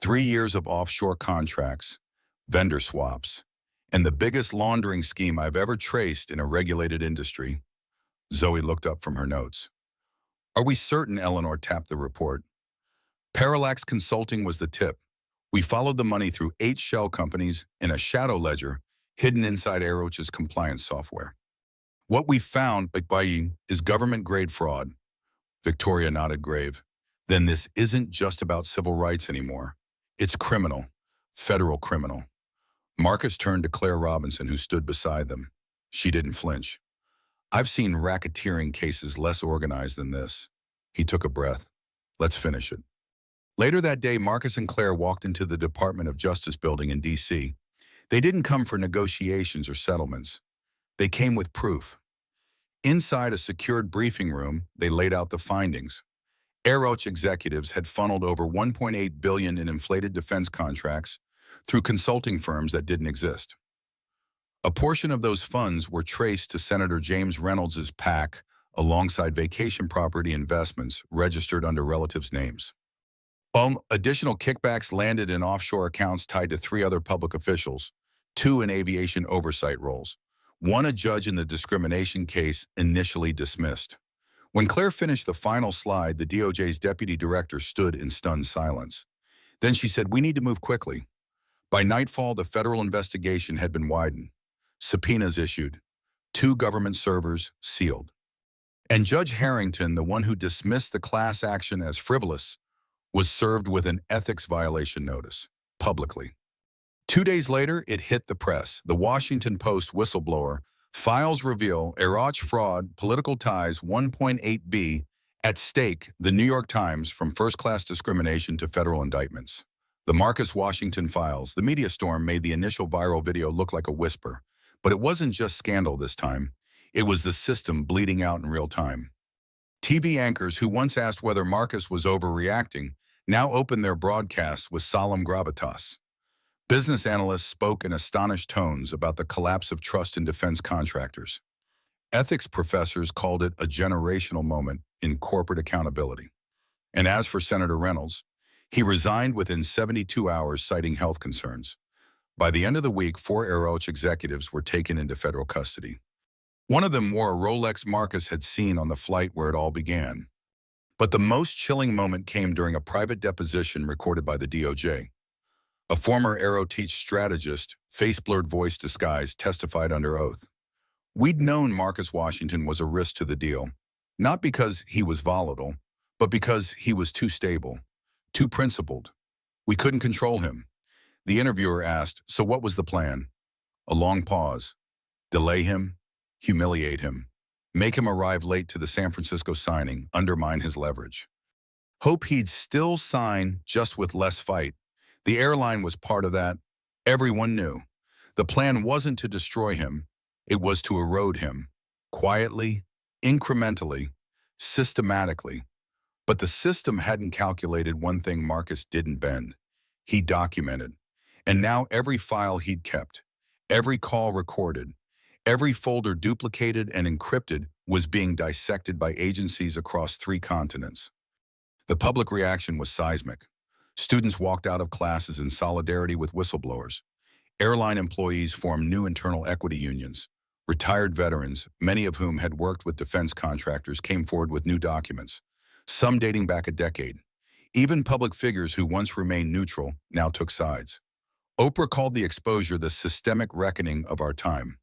A: 3 years of offshore contracts, vendor swaps, and the biggest laundering scheme I've ever traced in a regulated industry." Zoe looked up from her notes. "Are we certain?" Eleanor tapped the report. "Parallax Consulting was the tip. We followed the money through 8 shell companies in a shadow ledger hidden inside Aeroch's compliance software. What we found, Bayi, is government-grade fraud. Victoria nodded grave. Then this isn't just about civil rights anymore. It's criminal. Federal criminal. Marcus turned to Claire Robinson, who stood beside them. She didn't flinch. I've seen racketeering cases less organized than this. He took a breath. Let's finish it. Later that day, Marcus and Claire walked into the Department of Justice building in D.C. They didn't come for negotiations or settlements. They came with proof. Inside a secured briefing room, they laid out the findings. Aeroch executives had funneled over $1.8 billion in inflated defense contracts through consulting firms that didn't exist. A portion of those funds were traced to Senator James Reynolds' PAC alongside vacation property investments registered under relatives' names. Additional kickbacks landed in offshore accounts tied to 3 other public officials, 2 in aviation oversight roles, 1 a judge in the discrimination case initially dismissed. When Claire finished the final slide, the DOJ's deputy director stood in stunned silence. Then she said, "We need to move quickly." By nightfall, the federal investigation had been widened. Subpoenas issued. 2 government servers sealed. And Judge Harrington, the one who dismissed the class action as frivolous, was served with an ethics violation notice, publicly. 2 days later, it hit the press. The Washington Post whistleblower, files reveal Aeroch fraud, political ties 1.8B, at stake, the New York Times, from first-class discrimination to federal indictments. The Marcus Washington files, the media storm made the initial viral video look like a whisper. But it wasn't just scandal this time. It was the system bleeding out in real time. TV anchors who once asked whether Marcus was overreacting now opened their broadcasts with solemn gravitas. Business analysts spoke in astonished tones about the collapse of trust in defense contractors. Ethics professors called it a generational moment in corporate accountability. And as for Senator Reynolds, he resigned within 72 hours, citing health concerns. By the end of the week, 4 Aeroch executives were taken into federal custody. One of them wore a Rolex Marcus had seen on the flight where it all began. But the most chilling moment came during a private deposition recorded by the DOJ. A former Aeroteach strategist, face-blurred voice disguised, testified under oath. We'd known Marcus Washington was a risk to the deal, not because he was volatile, but because he was too stable, too principled. We couldn't control him. The interviewer asked, "So what was the plan?" A long pause. Delay him, humiliate him, make him arrive late to the San Francisco signing, undermine his leverage. Hope he'd still sign, just with less fight. The airline was part of that. Everyone knew. The plan wasn't to destroy him. It was to erode him. Quietly, incrementally, systematically. But the system hadn't calculated one thing Marcus didn't bend. He documented. And now every file he'd kept, every call recorded, every folder duplicated and encrypted was being dissected by agencies across 3 continents. The public reaction was seismic. Students walked out of classes in solidarity with whistleblowers. Airline employees formed new internal equity unions. Retired veterans, many of whom had worked with defense contractors, came forward with new documents, some dating back a decade. Even public figures who once remained neutral now took sides. Oprah called the exposure the systemic reckoning of our time.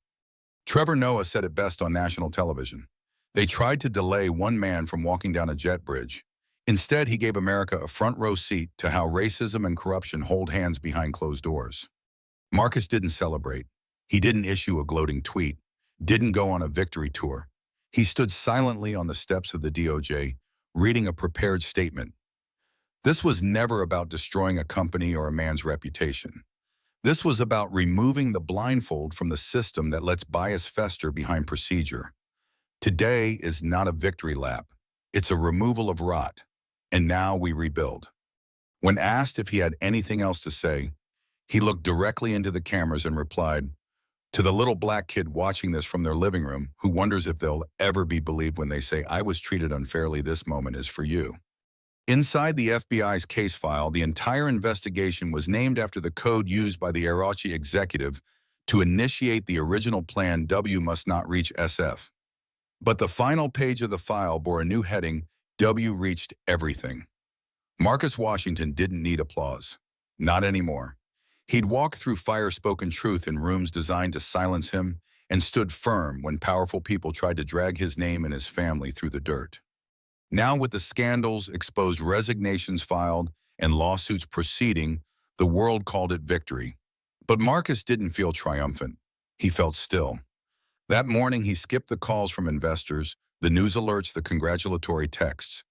A: Trevor Noah said it best on national television. They tried to delay one man from walking down a jet bridge. Instead, he gave America a front-row seat to how racism and corruption hold hands behind closed doors. Marcus didn't celebrate. He didn't issue a gloating tweet, didn't go on a victory tour. He stood silently on the steps of the DOJ, reading a prepared statement. This was never about destroying a company or a man's reputation. This was about removing the blindfold from the system that lets bias fester behind procedure. Today is not a victory lap. It's a removal of rot. And now we rebuild. When asked if he had anything else to say, he looked directly into the cameras and replied, "To the little black kid watching this from their living room who wonders if they'll ever be believed when they say, 'I was treated unfairly,' this moment is for you." Inside the FBI's case file, the entire investigation was named after the code used by the Aeroch executive to initiate the original plan W must not reach SF. But the final page of the file bore a new heading, W reached everything. Marcus Washington didn't need applause. Not anymore. He'd walked through fire-spoken truth in rooms designed to silence him and stood firm when powerful people tried to drag his name and his family through the dirt. Now, with the scandals, exposed resignations filed, and lawsuits proceeding, the world called it victory. But Marcus didn't feel triumphant. He felt still. That morning, he skipped the calls from investors, the news alerts, the congratulatory texts.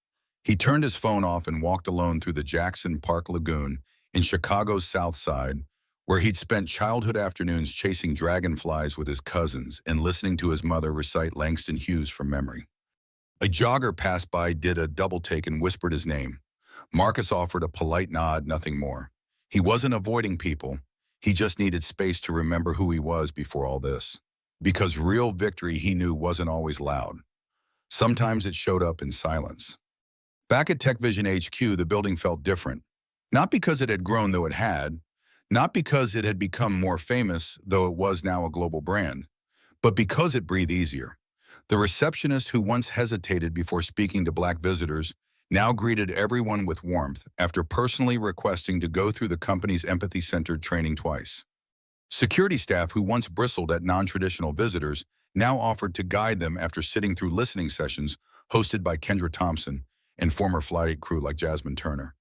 A: He turned his phone off and walked alone through the Jackson Park Lagoon in Chicago's South Side, where he'd spent childhood afternoons chasing dragonflies with his cousins and listening to his mother recite Langston Hughes from memory. A jogger passed by, did a double-take, and whispered his name. Marcus offered a polite nod, nothing more. He wasn't avoiding people. He just needed space to remember who he was before all this. Because real victory, he knew, wasn't always loud. Sometimes it showed up in silence. Back at TechVision HQ, the building felt different. Not because it had grown, though it had. Not because it had become more famous, though it was now a global brand. But because it breathed easier. The receptionist who once hesitated before speaking to Black visitors now greeted everyone with warmth after personally requesting to go through the company's empathy-centered training twice. Security staff who once bristled at non-traditional visitors now offered to guide them after sitting through listening sessions hosted by Kendra Thompson and former Flight crew like Jasmine Turner.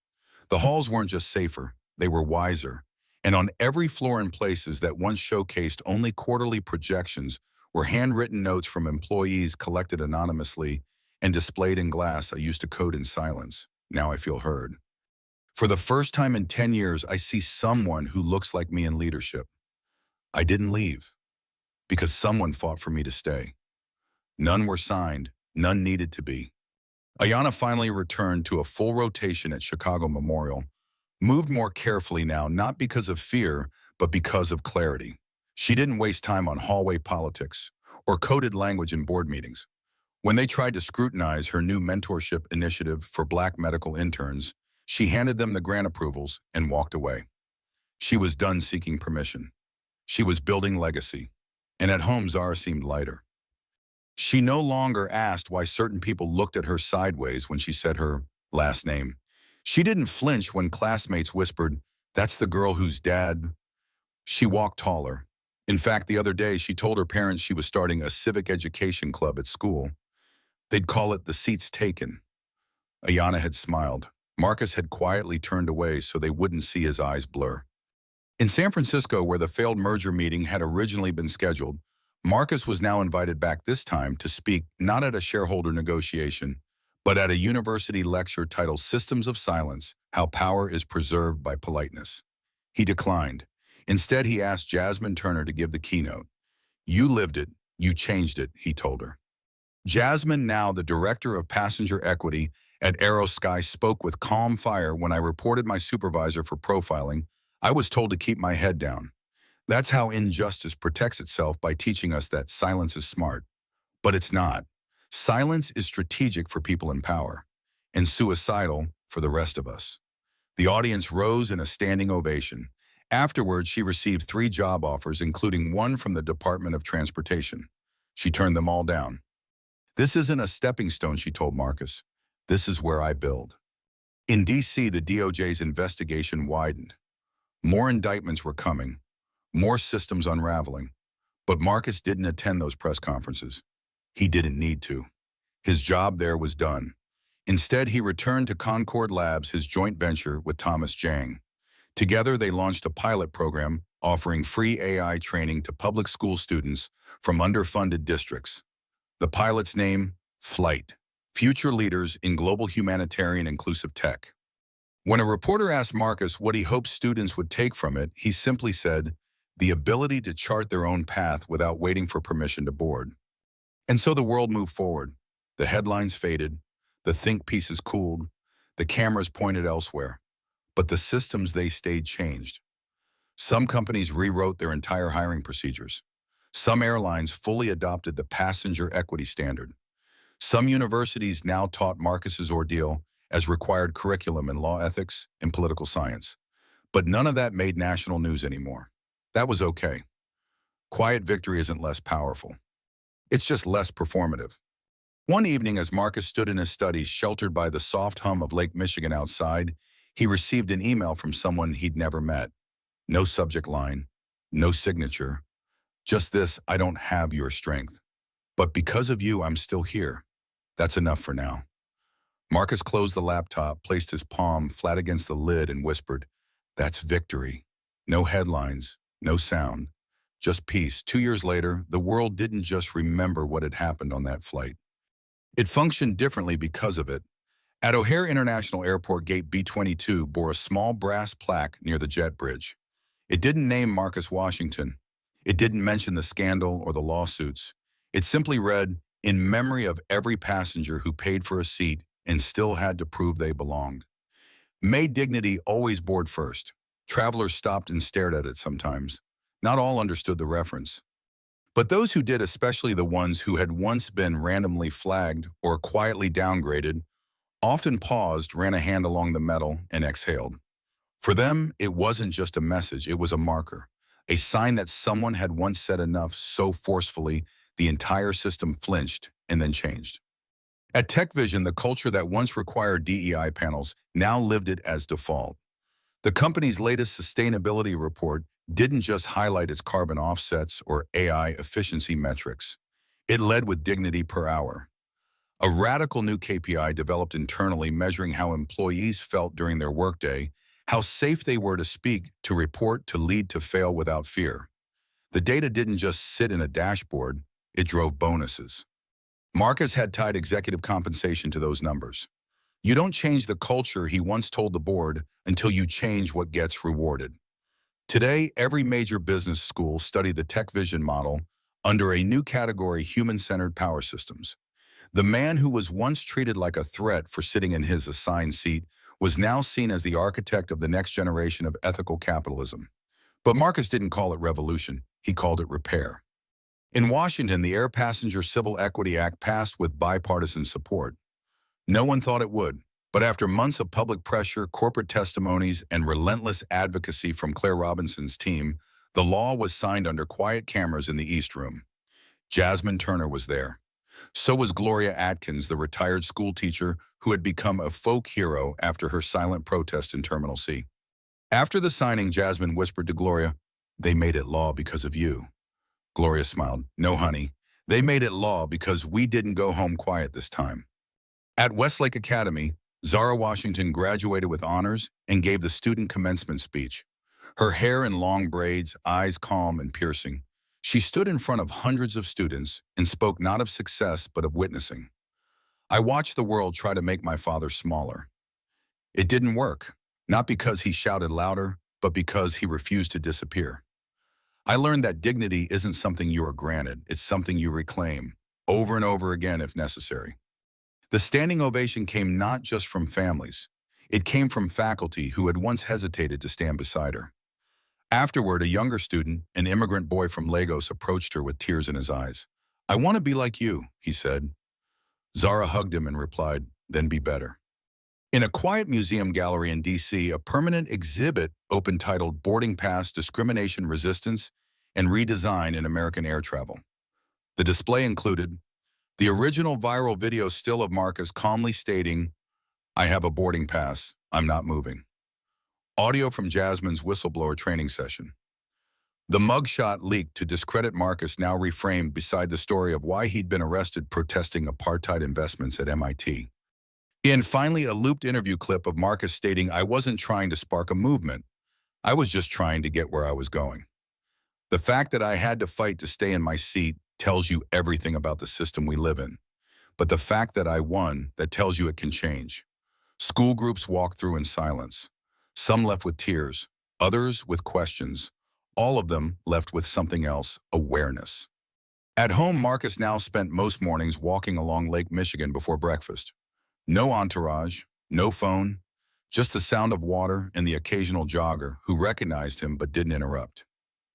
A: The halls weren't just safer, they were wiser. And on every floor in places that once showcased only quarterly projections were handwritten notes from employees collected anonymously and displayed in glass I used to code in silence. Now I feel heard. For the first time in 10 years, I see someone who looks like me in leadership. I didn't leave because someone fought for me to stay. None were signed, none needed to be. Ayanna finally returned to a full rotation at Chicago Memorial, moved more carefully now, not because of fear, but because of clarity. She didn't waste time on hallway politics or coded language in board meetings. When they tried to scrutinize her new mentorship initiative for Black medical interns, she handed them the grant approvals and walked away. She was done seeking permission. She was building legacy. And at home, Zara seemed lighter. She no longer asked why certain people looked at her sideways when she said her last name. She didn't flinch when classmates whispered, "That's the girl whose dad." She walked taller. In fact, the other day, she told her parents she was starting a civic education club at school. They'd call it the Seats Taken. Ayanna had smiled. Marcus had quietly turned away so they wouldn't see his eyes blur. In San Francisco, where the failed merger meeting had originally been scheduled, Marcus was now invited back, this time to speak not at a shareholder negotiation, but at a university lecture titled Systems of Silence: How Power is Preserved by Politeness. He declined. Instead, he asked Jasmine Turner to give the keynote. "You lived it, you changed it," he told her. Jasmine, now the director of passenger equity at AeroSky, spoke with calm fire. "When I reported my supervisor for profiling, I was told to keep my head down. That's how injustice protects itself, by teaching us that silence is smart. But it's not. Silence is strategic for people in power, and suicidal for the rest of us." The audience rose in a standing ovation. Afterwards, she received 3 job offers, including one from the Department of Transportation. She turned them all down. "This isn't a stepping stone," she told Marcus. "This is where I build." In D.C., the DOJ's investigation widened. More indictments were coming, more systems unraveling. But Marcus didn't attend those press conferences. He didn't need to. His job there was done. Instead, he returned to Concord Labs, his joint venture with Thomas Jang. Together, they launched a pilot program offering free AI training to public school students from underfunded districts. The pilot's name, Flight: Future Leaders in Global Humanitarian Inclusive Tech. When a reporter asked Marcus what he hoped students would take from it, he simply said, "The ability to chart their own path without waiting for permission to board." And so the world moved forward. The headlines faded, the think pieces cooled, the cameras pointed elsewhere. But the systems they stayed changed. Some companies rewrote their entire hiring procedures. Some airlines fully adopted the passenger equity standard. Some universities now taught Marcus's ordeal as required curriculum in law, ethics, and political science. But none of that made national news anymore. That was okay. Quiet victory isn't less powerful. It's just less performative. One evening, as Marcus stood in his study, sheltered by the soft hum of Lake Michigan outside, He received an email from someone he'd never met. No subject line, no signature, just this: I don't have your strength. But because of you, I'm still here. That's enough for now. Marcus closed the laptop, placed his palm flat against the lid, and whispered, "That's victory." No headlines, no sound, just peace. 2 years later, the world didn't just remember what had happened on that flight. It functioned differently because of it. At O'Hare International Airport, Gate B-22 bore a small brass plaque near the jet bridge. It didn't name Marcus Washington. It didn't mention the scandal or the lawsuits. It simply read, "In memory of every passenger who paid for a seat and still had to prove they belonged." May dignity always board first. Travelers stopped and stared at it sometimes. Not all understood the reference. But those who did, especially the ones who had once been randomly flagged or quietly downgraded, often paused, ran a hand along the metal, and exhaled. For them, it wasn't just a message, it was a marker, a sign that someone had once said enough so forcefully the entire system flinched and then changed. At TechVision, the culture that once required DEI panels now lived it as default. The company's latest sustainability report didn't just highlight its carbon offsets or AI efficiency metrics. It led with dignity per hour, a radical new KPI developed internally measuring how employees felt during their workday, how safe they were to speak, to report, to lead, to fail without fear. The data didn't just sit in a dashboard, it drove bonuses. Marcus had tied executive compensation to those numbers. You don't change the culture, he once told the board, until you change what gets rewarded. Today, every major business school studied the TechVision model under a new category: human-centered power systems. The man who was once treated like a threat for sitting in his assigned seat was now seen as the architect of the next generation of ethical capitalism. But Marcus didn't call it revolution, he called it repair. In Washington, the Air Passenger Civil Equity Act passed with bipartisan support. No one thought it would, but after months of public pressure, corporate testimonies, and relentless advocacy from Claire Robinson's team, the law was signed under quiet cameras in the East Room. Jasmine Turner was there. So was Gloria Atkins, the retired school teacher who had become a folk hero after her silent protest in Terminal C. After the signing, Jasmine whispered to Gloria, "They made it law because of you." Gloria smiled. "No, honey. They made it law because we didn't go home quiet this time." At Westlake Academy, Zara Washington graduated with honors and gave the student commencement speech. Her hair in long braids, eyes calm and piercing. She stood in front of hundreds of students and spoke not of success but of witnessing. "I watched the world try to make my father smaller. It didn't work, not because he shouted louder, but because he refused to disappear. I learned that dignity isn't something you are granted, it's something you reclaim, over and over again if necessary." The standing ovation came not just from families. It came from faculty who had once hesitated to stand beside her. Afterward, a younger student, an immigrant boy from Lagos, approached her with tears in his eyes. "I want to be like you," he said. Zara hugged him and replied, "Then be better." In a quiet museum gallery in D.C., a permanent exhibit opened titled "Boarding Pass: Discrimination Resistance and Redesign in American Air Travel." The display included the original viral video still of Marcus calmly stating, "I have a boarding pass, I'm not moving." Audio from Jasmine's whistleblower training session. The mugshot leaked to discredit Marcus, now reframed beside the story of why he'd been arrested protesting apartheid investments at MIT. And finally, a looped interview clip of Marcus stating, "I wasn't trying to spark a movement. I was just trying to get where I was going." The fact that I had to fight to stay in my seat tells you everything about the system we live in. But the fact that I won, that tells you it can change. School groups walked through in silence. Some left with tears, others with questions. All of them left with something else: awareness. At home, Marcus now spent most mornings walking along Lake Michigan before breakfast. No entourage, no phone, just the sound of water and the occasional jogger who recognized him but didn't interrupt.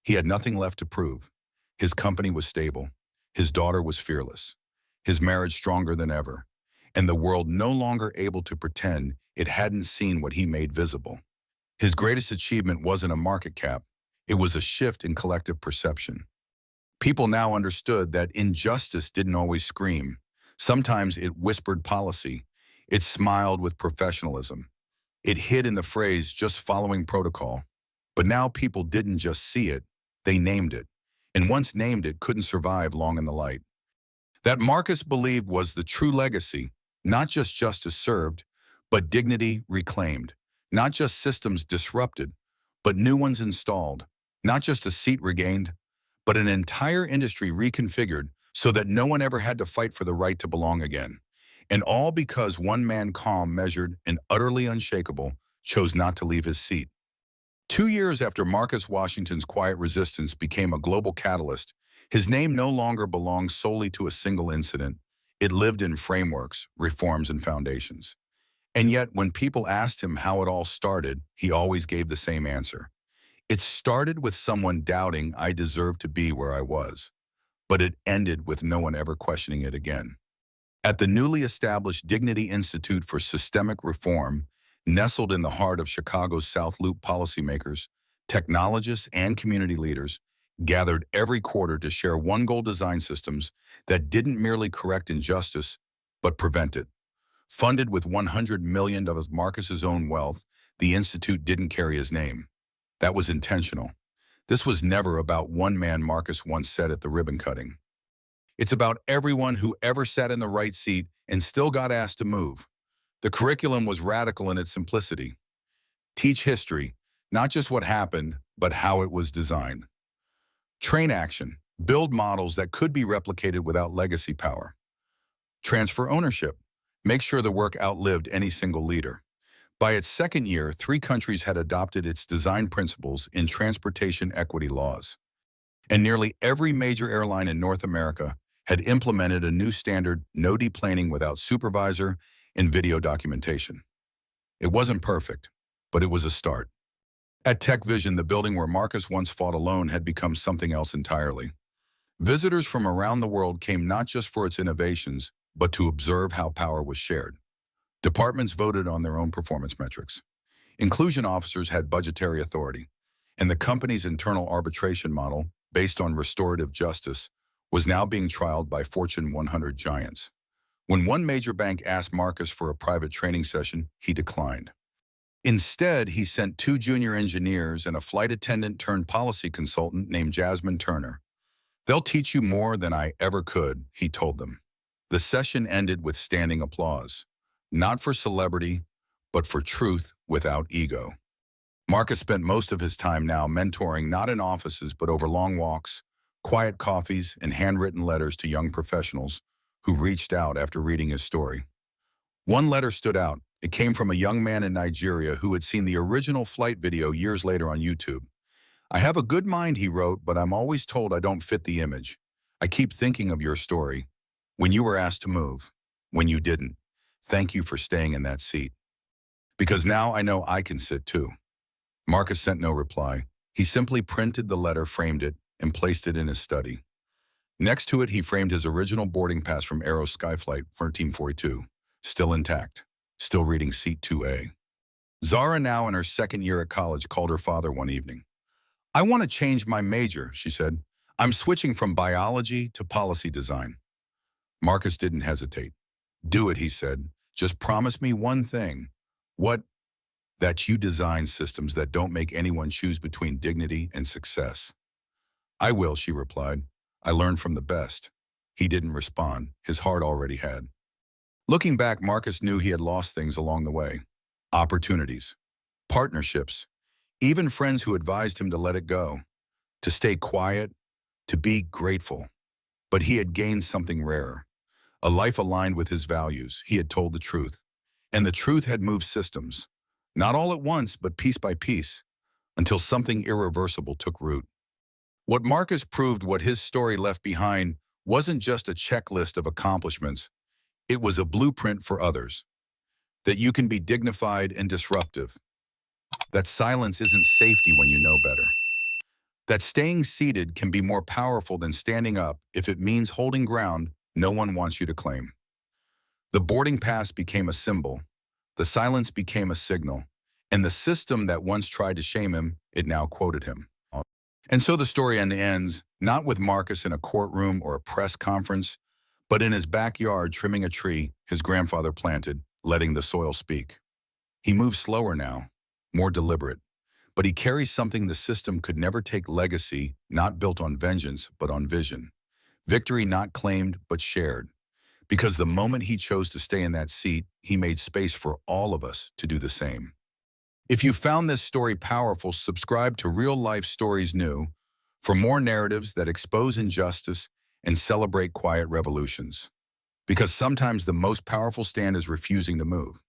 A: He had nothing left to prove. His company was stable. His daughter was fearless. His marriage stronger than ever. And the world no longer able to pretend it hadn't seen what he made visible. His greatest achievement wasn't a market cap. It was a shift in collective perception. People now understood that injustice didn't always scream. Sometimes it whispered policy. It smiled with professionalism. It hid in the phrase, just following protocol. But now people didn't just see it, they named it. And once named it, couldn't survive long in the light. That Marcus believed was the true legacy, not just justice served, but dignity reclaimed. Not just systems disrupted, but new ones installed. Not just a seat regained, but an entire industry reconfigured so that no one ever had to fight for the right to belong again. And all because one man, calm, measured, and utterly unshakable, chose not to leave his seat. 2 years after Marcus Washington's quiet resistance became a global catalyst, his name no longer belonged solely to a single incident. It lived in frameworks, reforms, and foundations. And yet, when people asked him how it all started, he always gave the same answer. It started with someone doubting I deserved to be where I was, but it ended with no one ever questioning it again. At the newly established Dignity Institute for Systemic Reform, nestled in the heart of Chicago's South Loop, policymakers, technologists, and community leaders gathered every quarter to share one goal: design systems that didn't merely correct injustice, but prevent it. Funded with $100 million of Marcus's own wealth, the Institute didn't carry his name. That was intentional. This was never about one man, Marcus once said at the ribbon cutting. It's about everyone who ever sat in the right seat and still got asked to move. The curriculum was radical in its simplicity. Teach history, not just what happened, but how it was designed. Train action, build models that could be replicated without legacy power. Transfer ownership, make sure the work outlived any single leader. By its second year, 3 countries had adopted its design principles in transportation equity laws. And nearly every major airline in North America had implemented a new standard: no deplaning without supervisor and video documentation. It wasn't perfect, but it was a start. At Tech Vision, the building where Marcus once fought alone had become something else entirely. Visitors from around the world came not just for its innovations, but to observe how power was shared. Departments voted on their own performance metrics. Inclusion officers had budgetary authority, and the company's internal arbitration model, based on restorative justice, was now being trialed by Fortune 100 giants. When one major bank asked Marcus for a private training session, he declined. Instead, he sent 2 junior engineers and a flight attendant turned policy consultant named Jasmine Turner. "They'll teach you more than I ever could," he told them. The session ended with standing applause, not for celebrity, but for truth without ego. Marcus spent most of his time now mentoring not in offices but over long walks, quiet coffees, and handwritten letters to young professionals who reached out after reading his story. One letter stood out. It came from a young man in Nigeria who had seen the original flight video years later on YouTube. "I have a good mind," he wrote, "but I'm always told I don't fit the image. I keep thinking of your story. When you were asked to move, when you didn't. Thank you for staying in that seat. Because now I know I can sit too." Marcus sent no reply. He simply printed the letter, framed it, and placed it in his study. Next to it, he framed his original boarding pass from Aero Skyflight 1342, still intact, still reading seat 2A. Zara, now in her second year at college, called her father one evening. "I want to change my major," she said. "I'm switching from biology to policy design." Marcus didn't hesitate. "Do it," he said. "Just promise me one thing." "What?" "That you design systems that don't make anyone choose between dignity and success." "I will," she replied. "I learned from the best." He didn't respond. His heart already had. Looking back, Marcus knew he had lost things along the way. Opportunities, partnerships, even friends who advised him to let it go, to stay quiet, to be grateful. But he had gained something rarer, a life aligned with his values. He had told the truth, and the truth had moved systems, not all at once, but piece by piece, until something irreversible took root. What Marcus proved, what his story left behind, wasn't just a checklist of accomplishments. It was a blueprint for others. That you can be dignified and disruptive. That silence isn't safety when you know better. That staying seated can be more powerful than standing up if it means holding ground no one wants you to claim. The boarding pass became a symbol. The silence became a signal. And the system that once tried to shame him, it now quoted him. And so the story ends, not with Marcus in a courtroom or a press conference, but in his backyard trimming a tree his grandfather planted, letting the soil speak. He moves slower now, more deliberate, but he carries something the system could never take: legacy, not built on vengeance, but on vision. Victory not claimed, but shared. Because the moment he chose to stay in that seat, he made space for all of us to do the same. If you found this story powerful, subscribe to Real Life Stories New for more narratives that expose injustice and celebrate quiet revolutions. Because sometimes the most powerful stand is refusing to move.